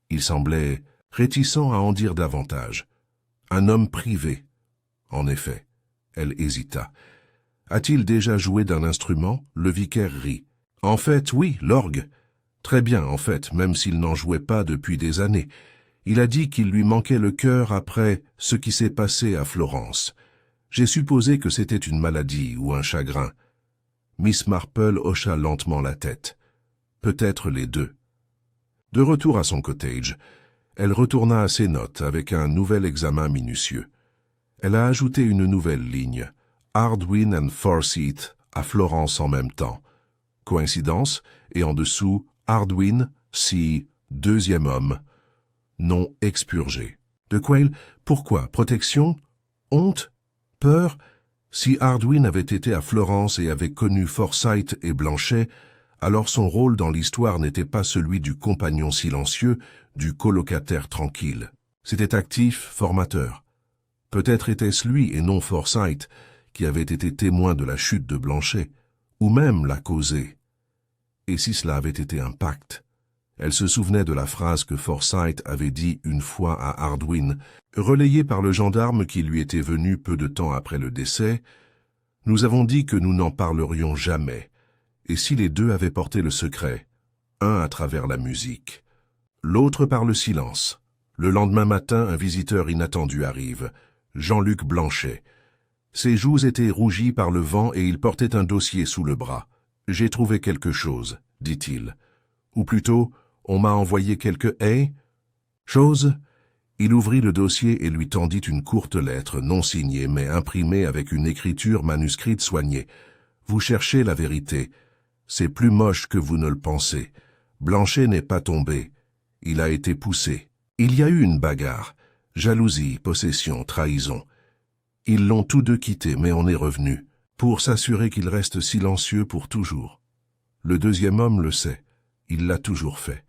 Speaker 1: Il semblait réticent à en dire davantage. Un homme privé. En effet, elle hésita. A-t-il déjà joué d'un instrument? Le vicaire rit. En fait, oui, l'orgue. Très bien, en fait, même s'il n'en jouait pas depuis des années. Il a dit qu'il lui manquait le cœur après ce qui s'est passé à Florence. J'ai supposé que c'était une maladie ou un chagrin. Miss Marple hocha lentement la tête. Peut-être les deux. De retour à son cottage, elle retourna à ses notes avec un nouvel examen minutieux. Elle a ajouté une nouvelle ligne, Hardwin and Forsyth à Florence en même temps. Coïncidence, et en dessous, Hardwin, si deuxième homme, non expurgé. De Quayle, pourquoi? Protection? Honte? Peur? Si Hardwin avait été à Florence et avait connu Forsyth et Blanchet, alors son rôle dans l'histoire n'était pas celui du compagnon silencieux, du colocataire tranquille. C'était actif, formateur. Peut-être était-ce lui et non Forsyth qui avait été témoin de la chute de Blanchet, ou même l'a causée. Et si cela avait été un pacte? Elle se souvenait de la phrase que Forsyth avait dit une fois à Hardwin, relayée par le gendarme qui lui était venu peu de temps après le décès. « Nous avons dit que nous n'en parlerions jamais. Et si les deux avaient porté le secret, un à travers la musique, l'autre par le silence. Le lendemain matin, un visiteur inattendu arrive, Jean-Luc Blanchet. Ses joues étaient rougies par le vent et il portait un dossier sous le bras. « J'ai trouvé quelque chose, dit-il. Ou plutôt, on m'a envoyé quelque chose. » Il ouvrit le dossier et lui tendit une courte lettre, non signée, mais imprimée avec une écriture manuscrite soignée. « Vous cherchez la vérité. C'est plus moche que vous ne le pensez. Blanchet n'est pas tombé. Il a été poussé. Il y a eu une bagarre. Jalousie, possession, trahison. Ils l'ont tous deux quitté, mais on est revenu, pour s'assurer qu'il reste silencieux pour toujours. Le deuxième homme le sait. Il l'a toujours fait.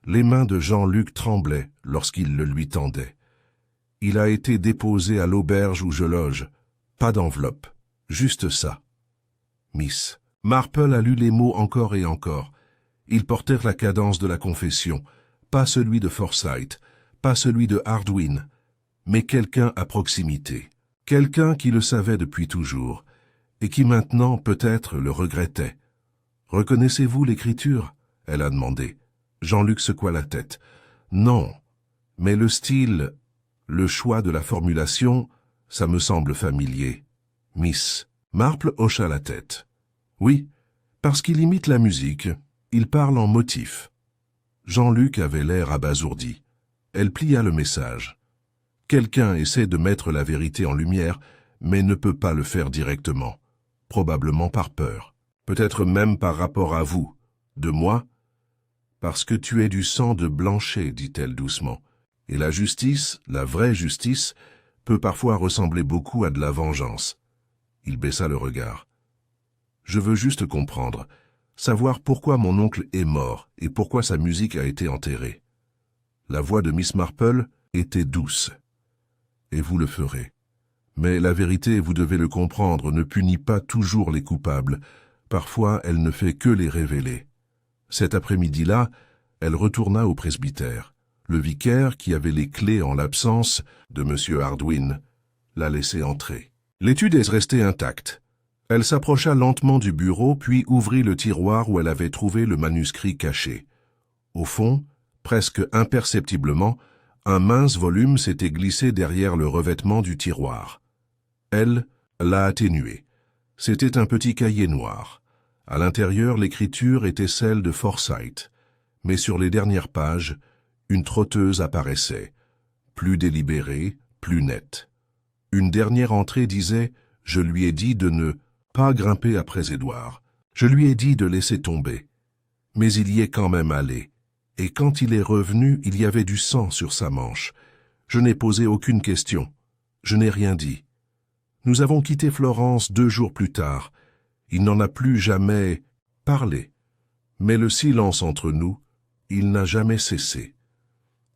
Speaker 1: Les mains de Jean-Luc tremblaient lorsqu'il le lui tendait. Il a été déposé à l'auberge où je loge. Pas d'enveloppe. Juste ça. Miss Marple a lu les mots encore et encore. Ils portèrent la cadence de la confession. Pas celui de Forsyth, pas celui de Hardwin, mais quelqu'un à proximité. Quelqu'un qui le savait depuis toujours, et qui maintenant, peut-être, le regrettait. « Reconnaissez-vous l'écriture » elle a demandé. Jean-Luc secoua la tête. « Non, mais le style, le choix de la formulation, ça me semble familier. » Miss Marple hocha la tête. « Oui, parce qu'il imite la musique, il parle en motif. » Jean-Luc avait l'air abasourdi. Elle plia le message. Quelqu'un essaie de mettre la vérité en lumière, mais ne peut pas le faire directement, probablement par peur, peut-être même par rapport à vous, de moi. Parce que tu es du sang de Blanchet, dit-elle doucement, et la justice, la vraie justice, peut parfois ressembler beaucoup à de la vengeance. Il baissa le regard. Je veux juste comprendre, savoir pourquoi mon oncle est mort et pourquoi sa musique a été enterrée. La voix de Miss Marple était douce. Et vous le ferez. Mais la vérité, vous devez le comprendre, ne punit pas toujours les coupables. Parfois, elle ne fait que les révéler. Cet après-midi-là, elle retourna au presbytère. Le vicaire, qui avait les clés en l'absence de M. Hardwin, la laissait entrer. L'étude est restée intacte. Elle s'approcha lentement du bureau, puis ouvrit le tiroir où elle avait trouvé le manuscrit caché. Au fond, presque imperceptiblement, un mince volume s'était glissé derrière le revêtement du tiroir. Elle l'a atténué. C'était un petit cahier noir. À l'intérieur, l'écriture était celle de Forsyth, mais sur les dernières pages, une trotteuse apparaissait, plus délibérée, plus nette. Une dernière entrée disait « Je lui ai dit de ne pas grimper après Édouard. Je lui ai dit de laisser tomber. » Mais il y est quand même allé. Et quand il est revenu, il y avait du sang sur sa manche. Je n'ai posé aucune question. Je n'ai rien dit. Nous avons quitté Florence 2 jours plus tard. Il n'en a plus jamais parlé. Mais le silence entre nous, il n'a jamais cessé.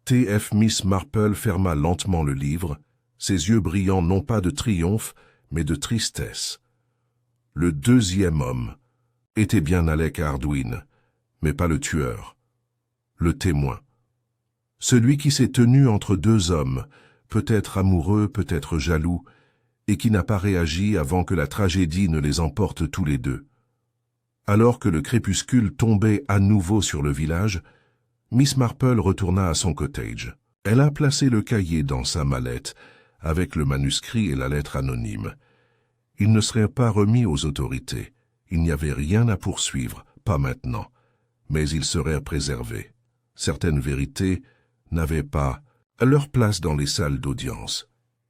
Speaker 1: T.F. Miss Marple ferma lentement le livre, ses yeux brillants non pas de triomphe, mais de tristesse. Le deuxième homme était bien Alec Hardwin, mais pas le tueur. Le témoin. Celui qui s'est tenu entre deux hommes, peut-être amoureux, peut-être jaloux, et qui n'a pas réagi avant que la tragédie ne les emporte tous les deux. Alors que le crépuscule tombait à nouveau sur le village, Miss Marple retourna à son cottage. Elle a placé le cahier dans sa mallette, avec le manuscrit et la lettre anonyme. Il ne serait pas remis aux autorités. Il n'y avait rien à poursuivre, pas maintenant, mais il serait préservé. Certaines vérités n'avaient pas leur place dans les salles d'audience.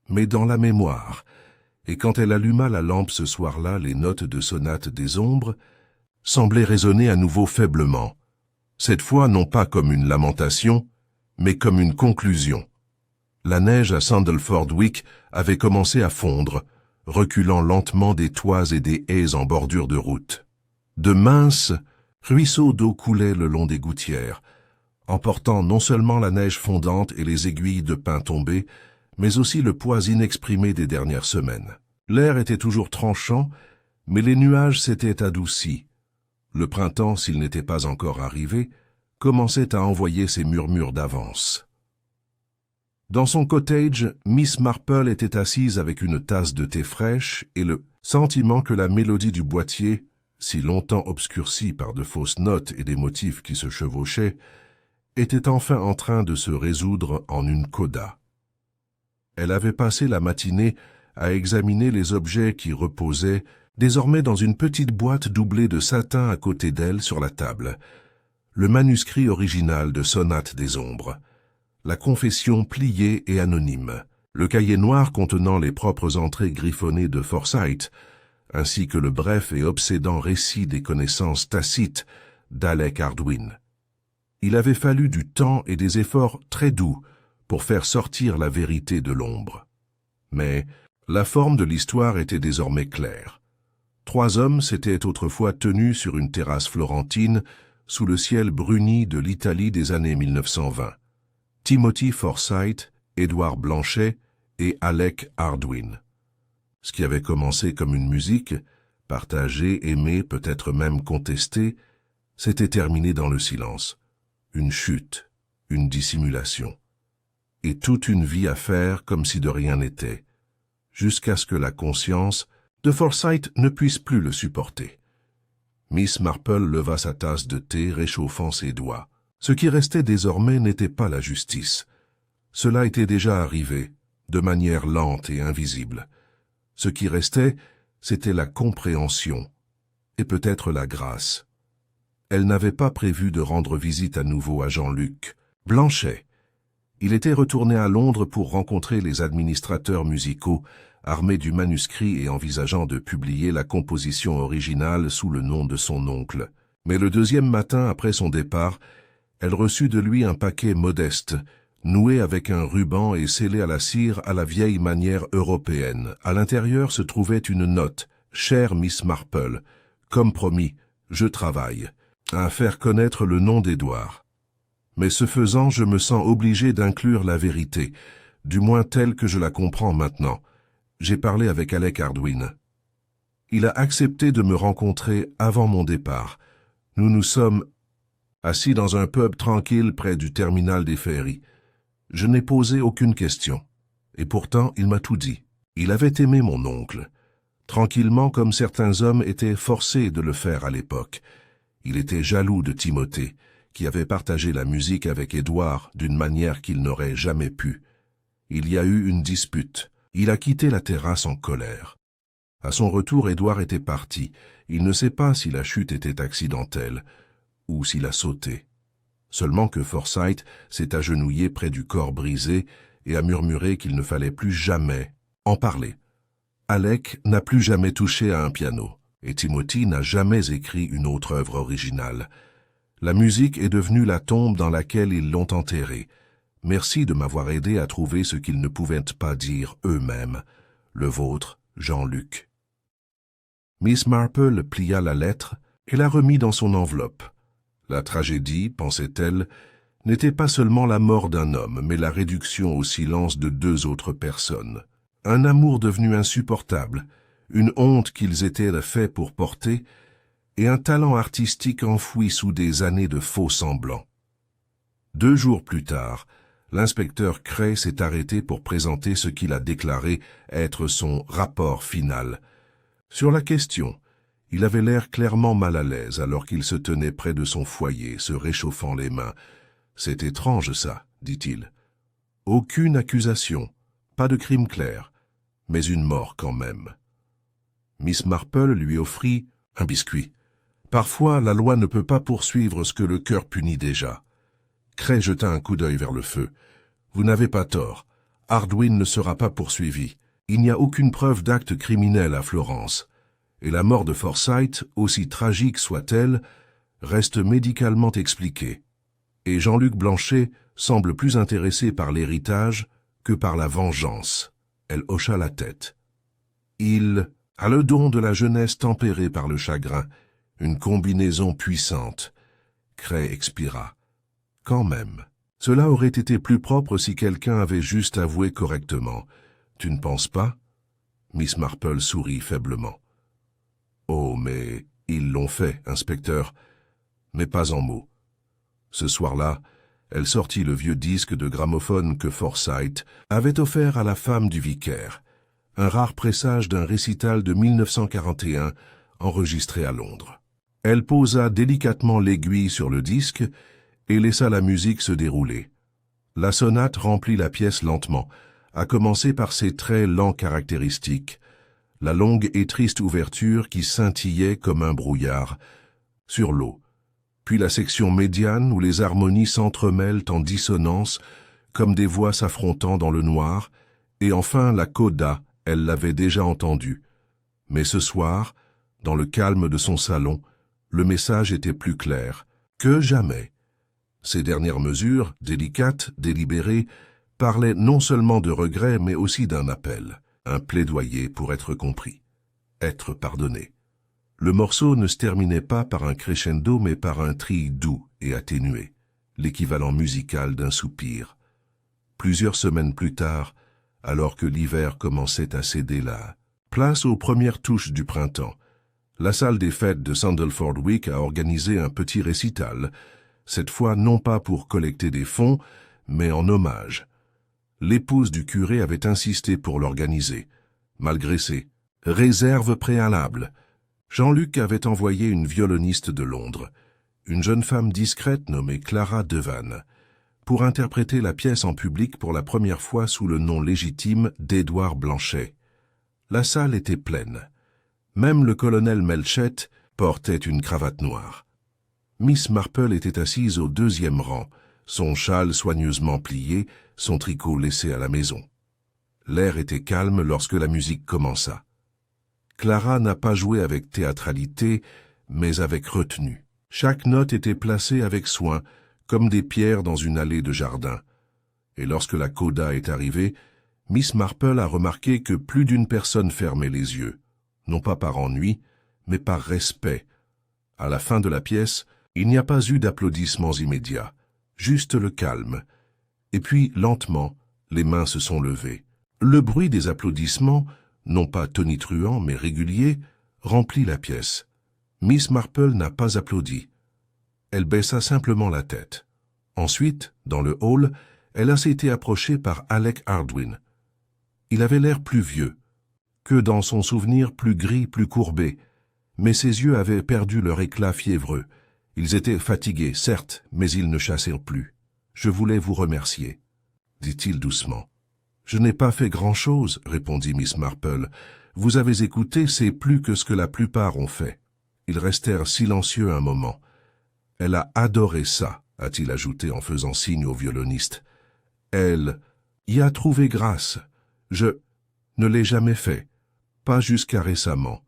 Speaker 1: mais dans la mémoire, et quand elle alluma la lampe ce soir-là, les notes de Sonate des ombres semblaient résonner à nouveau faiblement, cette fois non pas comme une lamentation, mais comme une conclusion. La neige à Sandalford Wick avait commencé à fondre, reculant lentement des toits et des haies en bordure de route. De minces ruisseaux d'eau coulaient le long des gouttières, emportant non seulement la neige fondante et les aiguilles de pin tombées, mais aussi le poids inexprimé des dernières semaines. L'air était toujours tranchant, mais les nuages s'étaient adoucis. Le printemps, s'il n'était pas encore arrivé, commençait à envoyer ses murmures d'avance. Dans son cottage, Miss Marple était assise avec une tasse de thé fraîche et le sentiment que la mélodie du boîtier, si longtemps obscurcie par de fausses notes et des motifs qui se chevauchaient, était enfin en train de se résoudre en une coda. Elle avait passé la matinée à examiner les objets qui reposaient désormais dans une petite boîte doublée de satin à côté d'elle sur la table, le manuscrit original de Sonate des ombres, la confession pliée et anonyme, le cahier noir contenant les propres entrées griffonnées de Forsyth, ainsi que le bref et obsédant récit des connaissances tacites d'Alec Hardwin. Il avait fallu du temps et des efforts très doux pour faire sortir la vérité de l'ombre. Mais la forme de l'histoire était désormais claire. 3 hommes s'étaient autrefois tenus sur une terrasse florentine sous le ciel bruni de l'Italie des années 1920. Timothy Forsyth, Édouard Blanchet et Alec Hardwin. Ce qui avait commencé comme une musique, partagée, aimée, peut-être même contestée, s'était terminé dans le silence. Une chute, une dissimulation. Et toute une vie à faire comme si de rien n'était, jusqu'à ce que la conscience de Forsyth ne puisse plus le supporter. Miss Marple leva sa tasse de thé, réchauffant ses doigts. Ce qui restait désormais n'était pas la justice. Cela était déjà arrivé, de manière lente et invisible. Ce qui restait, c'était la compréhension, et peut-être la grâce. Elle n'avait pas prévu de rendre visite à nouveau à Jean-Luc Blanchet. Il était retourné à Londres pour rencontrer les administrateurs musicaux, armés du manuscrit et envisageant de publier la composition originale sous le nom de son oncle. Mais le 2e matin après son départ, elle reçut de lui un paquet modeste, noué avec un ruban et scellé à la cire à la vieille manière européenne. À l'intérieur se trouvait une note, « Chère Miss Marple, comme promis, je travaille à faire connaître le nom d'Édouard. Mais ce faisant, je me sens obligé d'inclure la vérité, du moins telle que je la comprends maintenant. J'ai parlé avec Alec Hardwin. Il a accepté de me rencontrer avant mon départ. Nous nous sommes assis dans un pub tranquille près du terminal des ferries. Je n'ai posé aucune question. Et pourtant, il m'a tout dit. Il avait aimé mon oncle, tranquillement comme certains hommes étaient forcés de le faire à l'époque. Il était jaloux de Timothée, qui avait partagé la musique avec Édouard d'une manière qu'il n'aurait jamais pu. Il y a eu une dispute. Il a quitté la terrasse en colère. À son retour, Édouard était parti. Il ne sait pas si la chute était accidentelle ou s'il a sauté. Seulement que Forsyth s'est agenouillé près du corps brisé et a murmuré qu'il ne fallait plus jamais en parler. Alec n'a plus jamais touché à un piano, et Timothy n'a jamais écrit une autre œuvre originale. La musique est devenue la tombe dans laquelle ils l'ont enterré. Merci de m'avoir aidé à trouver ce qu'ils ne pouvaient pas dire eux-mêmes. Le vôtre, Jean-Luc. Miss Marple plia la lettre et la remit dans son enveloppe. La tragédie, pensait-elle, n'était pas seulement la mort d'un homme, mais la réduction au silence de 2 autres personnes. Un amour devenu insupportable, une honte qu'ils étaient faits pour porter, et un talent artistique enfoui sous des années de faux semblants. 2 jours plus tard, l'inspecteur Cray s'est arrêté pour présenter ce qu'il a déclaré être son rapport final. Sur la question, il avait l'air clairement mal à l'aise alors qu'il se tenait près de son foyer, se réchauffant les mains. « C'est étrange, ça, dit-il. Aucune accusation, pas de crime clair, mais une mort quand même. » Miss Marple lui offrit un biscuit. Parfois, la loi ne peut pas poursuivre ce que le cœur punit déjà. Cray jeta un coup d'œil vers le feu. « Vous n'avez pas tort. Hardwin ne sera pas poursuivi. Il n'y a aucune preuve d'acte criminel à Florence. Et la mort de Forsyth, aussi tragique soit-elle, reste médicalement expliquée. Et Jean-Luc Blanchet semble plus intéressé par l'héritage que par la vengeance. Elle hocha la tête. Il a le don de la jeunesse tempérée par le chagrin, une combinaison puissante. Cray expira. Quand même, cela aurait été plus propre si quelqu'un avait juste avoué correctement. Tu ne penses pas? Miss Marple sourit faiblement. Oh, mais ils l'ont fait, inspecteur, mais pas en mots. Ce soir-là, elle sortit le vieux disque de gramophone que Forsyth avait offert à la femme du vicaire, un rare présage d'un récital de 1941 enregistré à Londres. Elle posa délicatement l'aiguille sur le disque et laissa la musique se dérouler. La sonate remplit la pièce lentement, à commencer par ses traits lents caractéristiques, la longue et triste ouverture qui scintillait comme un brouillard sur l'eau, puis la section médiane où les harmonies s'entremêlent en dissonance comme des voix s'affrontant dans le noir, et enfin la coda, elle l'avait déjà entendue. Mais ce soir, dans le calme de son salon, le message était plus clair que jamais. Ces dernières mesures, délicates, délibérées, parlaient non seulement de regret mais aussi d'un appel, un plaidoyer pour être compris, être pardonné. Le morceau ne se terminait pas par un crescendo mais par un tri doux et atténué, l'équivalent musical d'un soupir. Plusieurs semaines plus tard, alors que l'hiver commençait à céder la place aux premières touches du printemps, la salle des fêtes de Sandalford a organisé un petit récital, cette fois non pas pour collecter des fonds, mais en hommage. L'épouse du curé avait insisté pour l'organiser, malgré ses réserves préalables. Jean-Luc avait envoyé une violoniste de Londres, une jeune femme discrète nommée Clara Devanne, pour interpréter la pièce en public pour la première fois sous le nom légitime d'Édouard Blanchet. La salle était pleine. Même le colonel Melchett portait une cravate noire. Miss Marple était assise au deuxième rang, son châle soigneusement plié, son tricot laissé à la maison. L'air était calme lorsque la musique commença. Clara n'a pas joué avec théâtralité, mais avec retenue. Chaque note était placée avec soin, comme des pierres dans une allée de jardin. Et lorsque la coda est arrivée, Miss Marple a remarqué que plus d'une personne fermait les yeux, non pas par ennui, mais par respect. À la fin de la pièce, il n'y a pas eu d'applaudissements immédiats, juste le calme. Et puis, lentement, les mains se sont levées. Le bruit des applaudissements, non pas tonitruant mais régulier, remplit la pièce. Miss Marple n'a pas applaudi. Elle baissa simplement la tête. Ensuite, dans le hall, elle a été approchée par Alec Hardwin. Il avait l'air plus vieux, que dans son souvenir plus gris, plus courbé, mais ses yeux avaient perdu leur éclat fiévreux. Ils étaient fatigués, certes, mais ils ne chassaient plus. « Je voulais vous remercier, » dit-il doucement. « Je n'ai pas fait grand-chose, » répondit Miss Marple. « Vous avez écouté, c'est plus que ce que la plupart ont fait. » Ils restèrent silencieux un moment. « Elle a adoré ça, » a-t-il ajouté en faisant signe au violoniste. « Elle y a trouvé grâce. Je ne l'ai jamais fait, pas jusqu'à récemment. »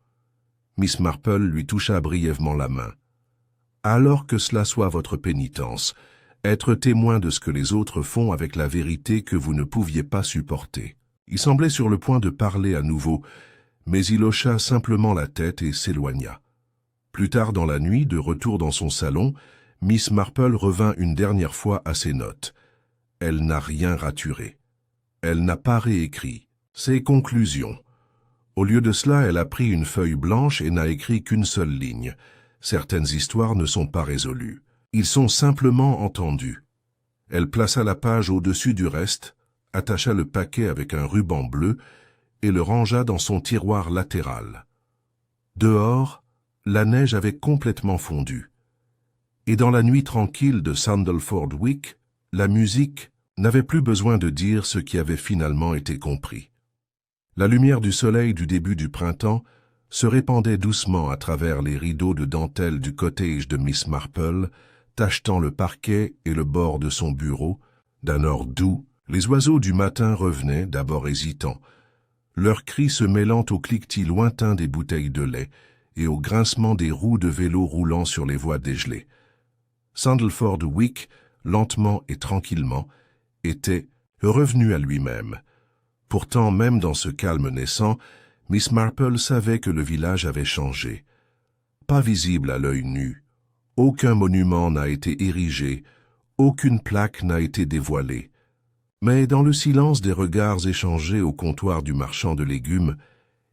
Speaker 1: Miss Marple lui toucha brièvement la main. « Alors que cela soit votre pénitence, être témoin de ce que les autres font avec la vérité que vous ne pouviez pas supporter. » Il semblait sur le point de parler à nouveau, mais il hocha simplement la tête et s'éloigna. Plus tard dans la nuit, de retour dans son salon, Miss Marple revint une dernière fois à ses notes. Elle n'a rien raturé. Elle n'a pas réécrit ses conclusions. Au lieu de cela, elle a pris une feuille blanche et n'a écrit qu'une seule ligne. Certaines histoires ne sont pas résolues. Ils sont simplement entendus. Elle plaça la page au-dessus du reste, attacha le paquet avec un ruban bleu et le rangea dans son tiroir latéral. Dehors, la neige avait complètement fondu. Et dans la nuit tranquille de Sandalford Wick, la musique n'avait plus besoin de dire ce qui avait finalement été compris. La lumière du soleil du début du printemps se répandait doucement à travers les rideaux de dentelle du cottage de Miss Marple, tachetant le parquet et le bord de son bureau d'un or doux, Les oiseaux du matin revenaient, d'abord hésitants, leurs cris se mêlant au cliquetis lointain des bouteilles de lait et au grincement des roues de vélo roulant sur les voies dégelées. Sandleford Wick, lentement et tranquillement, était revenu à lui-même. Pourtant, même dans ce calme naissant, Miss Marple savait que le village avait changé. Pas visible à l'œil nu, aucun monument n'a été érigé, aucune plaque n'a été dévoilée. Mais dans le silence des regards échangés au comptoir du marchand de légumes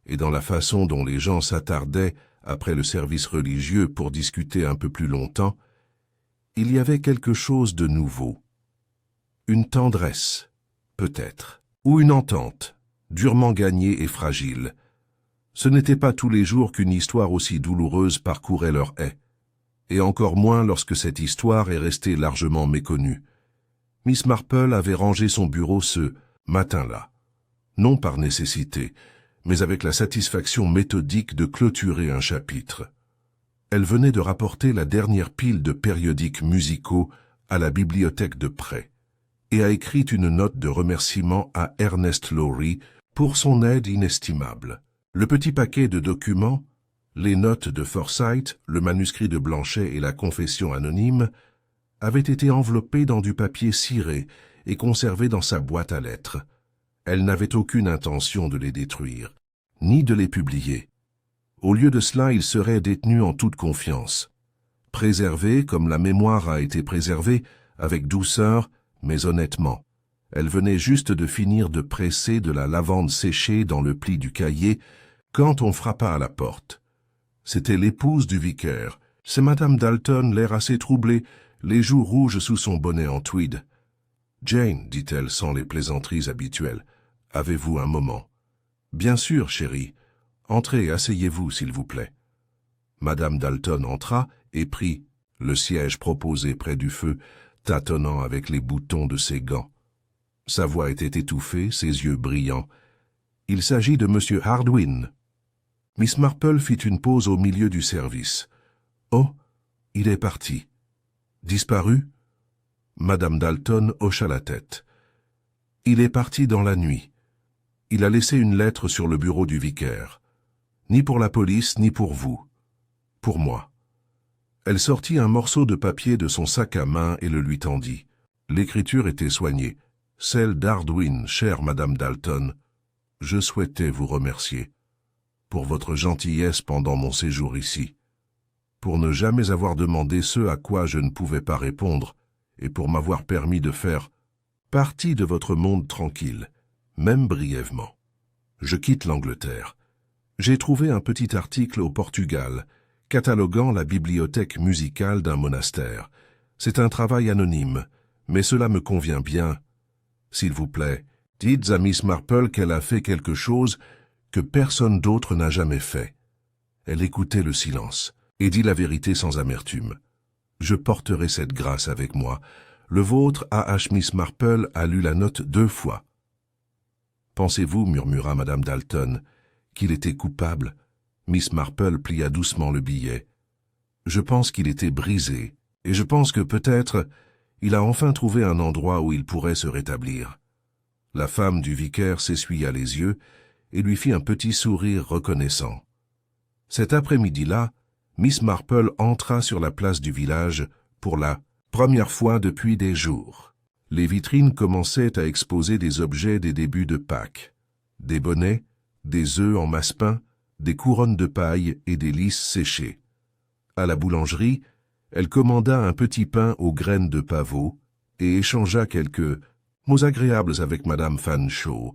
Speaker 1: et dans la façon dont les gens s'attardaient après le service religieux pour discuter un peu plus longtemps, il y avait quelque chose de nouveau. Une tendresse, peut-être, ou une entente, durement gagnée et fragile. Ce n'était pas tous les jours qu'une histoire aussi douloureuse parcourait leur haie, et encore moins lorsque cette histoire est restée largement méconnue. Miss Marple avait rangé son bureau ce matin-là, non par nécessité, mais avec la satisfaction méthodique de clôturer un chapitre. Elle venait de rapporter la dernière pile de périodiques musicaux à la bibliothèque de près, et a écrit une note de remerciement à Ernest Lawrie pour son aide inestimable. Le petit paquet de documents, les notes de Forsyth, le manuscrit de Blanchet et la confession anonyme, avaient été enveloppés dans du papier ciré et conservés dans sa boîte à lettres. Elle n'avait aucune intention de les détruire, ni de les publier. Au lieu de cela, ils seraient détenus en toute confiance, préservés comme la mémoire a été préservée, avec douceur, mais honnêtement. Elle venait juste de finir de presser de la lavande séchée dans le pli du cahier quand on frappa à la porte. C'était l'épouse du vicaire. C'est Madame Dalton, l'air assez troublé, les joues rouges sous son bonnet en tweed. « Jane, dit-elle sans les plaisanteries habituelles, avez-vous un moment ?»« Bien sûr, chérie. Entrez et asseyez-vous, s'il vous plaît. » Madame Dalton entra et prit le siège proposé près du feu, tâtonnant avec les boutons de ses gants. Sa voix était étouffée, ses yeux brillants. « Il s'agit de Monsieur Hardwin. » Miss Marple fit une pause au milieu du service. « Oh, il est parti. » « Disparu ?» Madame Dalton hocha la tête. « Il est parti dans la nuit. Il a laissé une lettre sur le bureau du vicaire. Ni pour la police, ni pour vous. Pour moi. » Elle sortit un morceau de papier de son sac à main et le lui tendit. L'écriture était soignée. Celle d'Hardwin, chère Madame Dalton. Je souhaitais vous remercier pour votre gentillesse pendant mon séjour ici, pour ne jamais avoir demandé ce à quoi je ne pouvais pas répondre, et pour m'avoir permis de faire partie de votre monde tranquille, même brièvement. Je quitte l'Angleterre. J'ai trouvé un petit article au Portugal, cataloguant la bibliothèque musicale d'un monastère. C'est un travail anonyme, mais cela me convient bien. S'il vous plaît, dites à Miss Marple qu'elle a fait quelque chose que personne d'autre n'a jamais fait. Elle écoutait le silence et dit la vérité sans amertume. Je porterai cette grâce avec moi. Le vôtre, A.H. Miss Marple, a lu la note 2 fois. Pensez-vous, murmura Madame Dalton, qu'il était coupable? Miss Marple plia doucement le billet. Je pense qu'il était brisé, et je pense que peut-être il a enfin trouvé un endroit où il pourrait se rétablir. La femme du vicaire s'essuya les yeux et lui fit un petit sourire reconnaissant. Cet après-midi-là, Miss Marple entra sur la place du village pour la première fois depuis des jours. Les vitrines commençaient à exposer des objets des débuts de Pâques. Des bonnets, des œufs en massepain, des couronnes de paille et des lys séchés. À la boulangerie, elle commanda un petit pain aux graines de pavot et échangea quelques mots agréables avec Madame Fanshawe,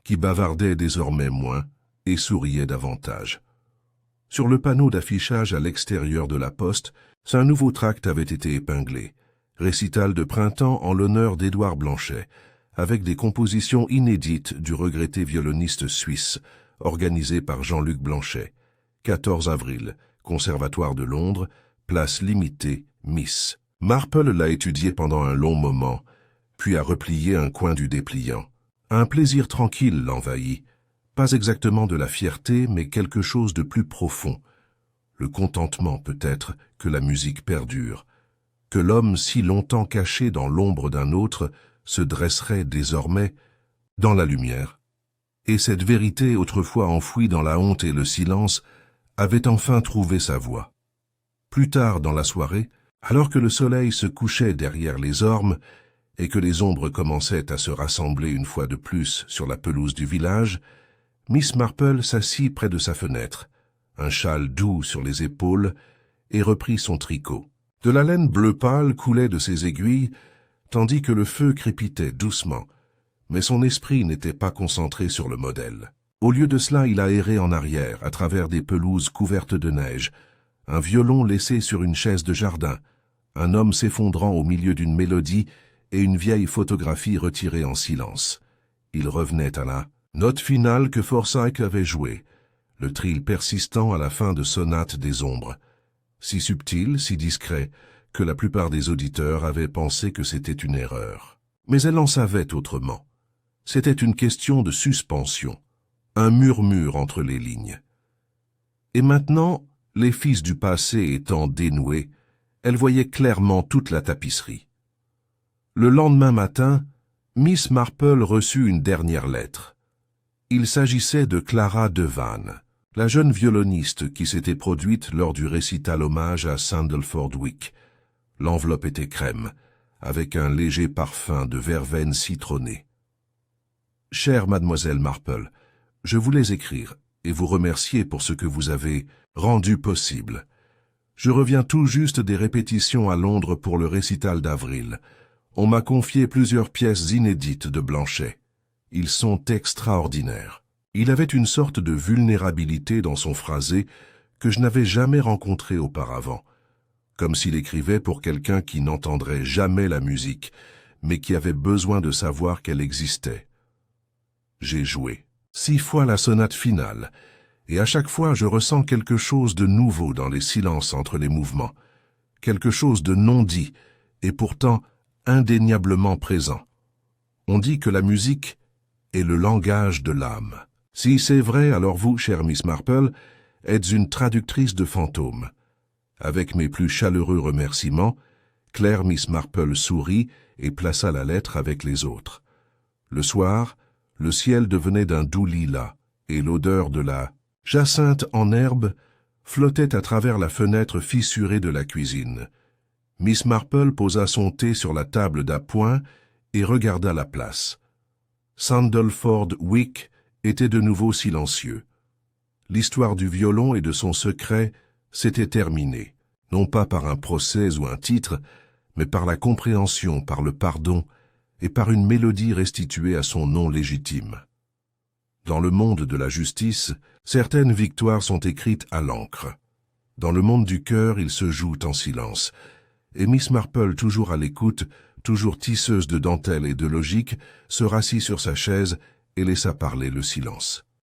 Speaker 1: qui bavardait désormais moins et souriait davantage. Sur le panneau d'affichage à l'extérieur de la poste, un nouveau tract avait été épinglé. Récital de printemps en l'honneur d'Édouard Blanchet, avec des compositions inédites du regretté violoniste suisse, organisé par Jean-Luc Blanchet. 14 avril, Conservatoire de Londres, place limitée, Miss. Marple l'a étudié pendant un long moment, puis a replié un coin du dépliant. Un plaisir tranquille l'envahit. Pas exactement de la fierté, mais quelque chose de plus profond. Le contentement, peut-être, que la musique perdure, que l'homme si longtemps caché dans l'ombre d'un autre se dresseraient désormais dans la lumière. Et cette vérité, autrefois enfouie dans la honte et le silence, avait enfin trouvé sa voie. Plus tard dans la soirée, alors que le soleil se couchait derrière les ormes et que les ombres commençaient à se rassembler une fois de plus sur la pelouse du village, Miss Marple s'assit près de sa fenêtre, un châle doux sur les épaules, et reprit son tricot. De la laine bleu pâle coulait de ses aiguilles, tandis que le feu crépitait doucement, mais son esprit n'était pas concentré sur le modèle. Au lieu de cela, il a erré en arrière, à travers des pelouses couvertes de neige, un violon laissé sur une chaise de jardin, un homme s'effondrant au milieu d'une mélodie et une vieille photographie retirée en silence. Il revenait à la note finale que Forsyth avait jouée, le trill persistant à la fin de Sonate des ombres, si subtil, si discret, que la plupart des auditeurs avaient pensé que c'était une erreur. Mais elle en savait autrement. C'était une question de suspension, un murmure entre les lignes. Et maintenant, les fils du passé étant dénoués, elle voyait clairement toute la tapisserie. Le lendemain matin, Miss Marple reçut une dernière lettre. Il s'agissait de Clara Devane, la jeune violoniste qui s'était produite lors du récital hommage à Sandalford Wick. L'enveloppe était crème, avec un léger parfum de verveine citronnée. « Chère mademoiselle Marple, je voulais écrire et vous remercier pour ce que vous avez rendu possible. Je reviens tout juste des répétitions à Londres pour le récital d'avril. On m'a confié plusieurs pièces inédites de Blanchet. Ils sont extraordinaires. » Il avait une sorte de vulnérabilité dans son phrasé que je n'avais jamais rencontré auparavant, comme s'il écrivait pour quelqu'un qui n'entendrait jamais la musique, mais qui avait besoin de savoir qu'elle existait. J'ai joué 6 fois la sonate finale, et à chaque fois je ressens quelque chose de nouveau dans les silences entre les mouvements, quelque chose de non dit, et pourtant indéniablement présent. On dit que la musique est le langage de l'âme. Si c'est vrai, alors vous, chère Miss Marple, êtes une traductrice de fantômes. Avec mes plus chaleureux remerciements, Claire Miss Marple sourit et plaça la lettre avec les autres. Le soir, le ciel devenait d'un doux lilas, et l'odeur de la jacinthe en herbe flottait à travers la fenêtre fissurée de la cuisine. Miss Marple posa son thé sur la table d'appoint et regarda la place. Sandalford Wick était de nouveau silencieux. L'histoire du violon et de son secret s'était terminée, non pas par un procès ou un titre, mais par la compréhension, par le pardon et par une mélodie restituée à son nom légitime. Dans le monde de la justice, certaines victoires sont écrites à l'encre. Dans le monde du cœur, ils se jouent en silence. Et Miss Marple, toujours à l'écoute, toujours tisseuse de dentelle et de logique, se rassit sur sa chaise et laissa parler le silence.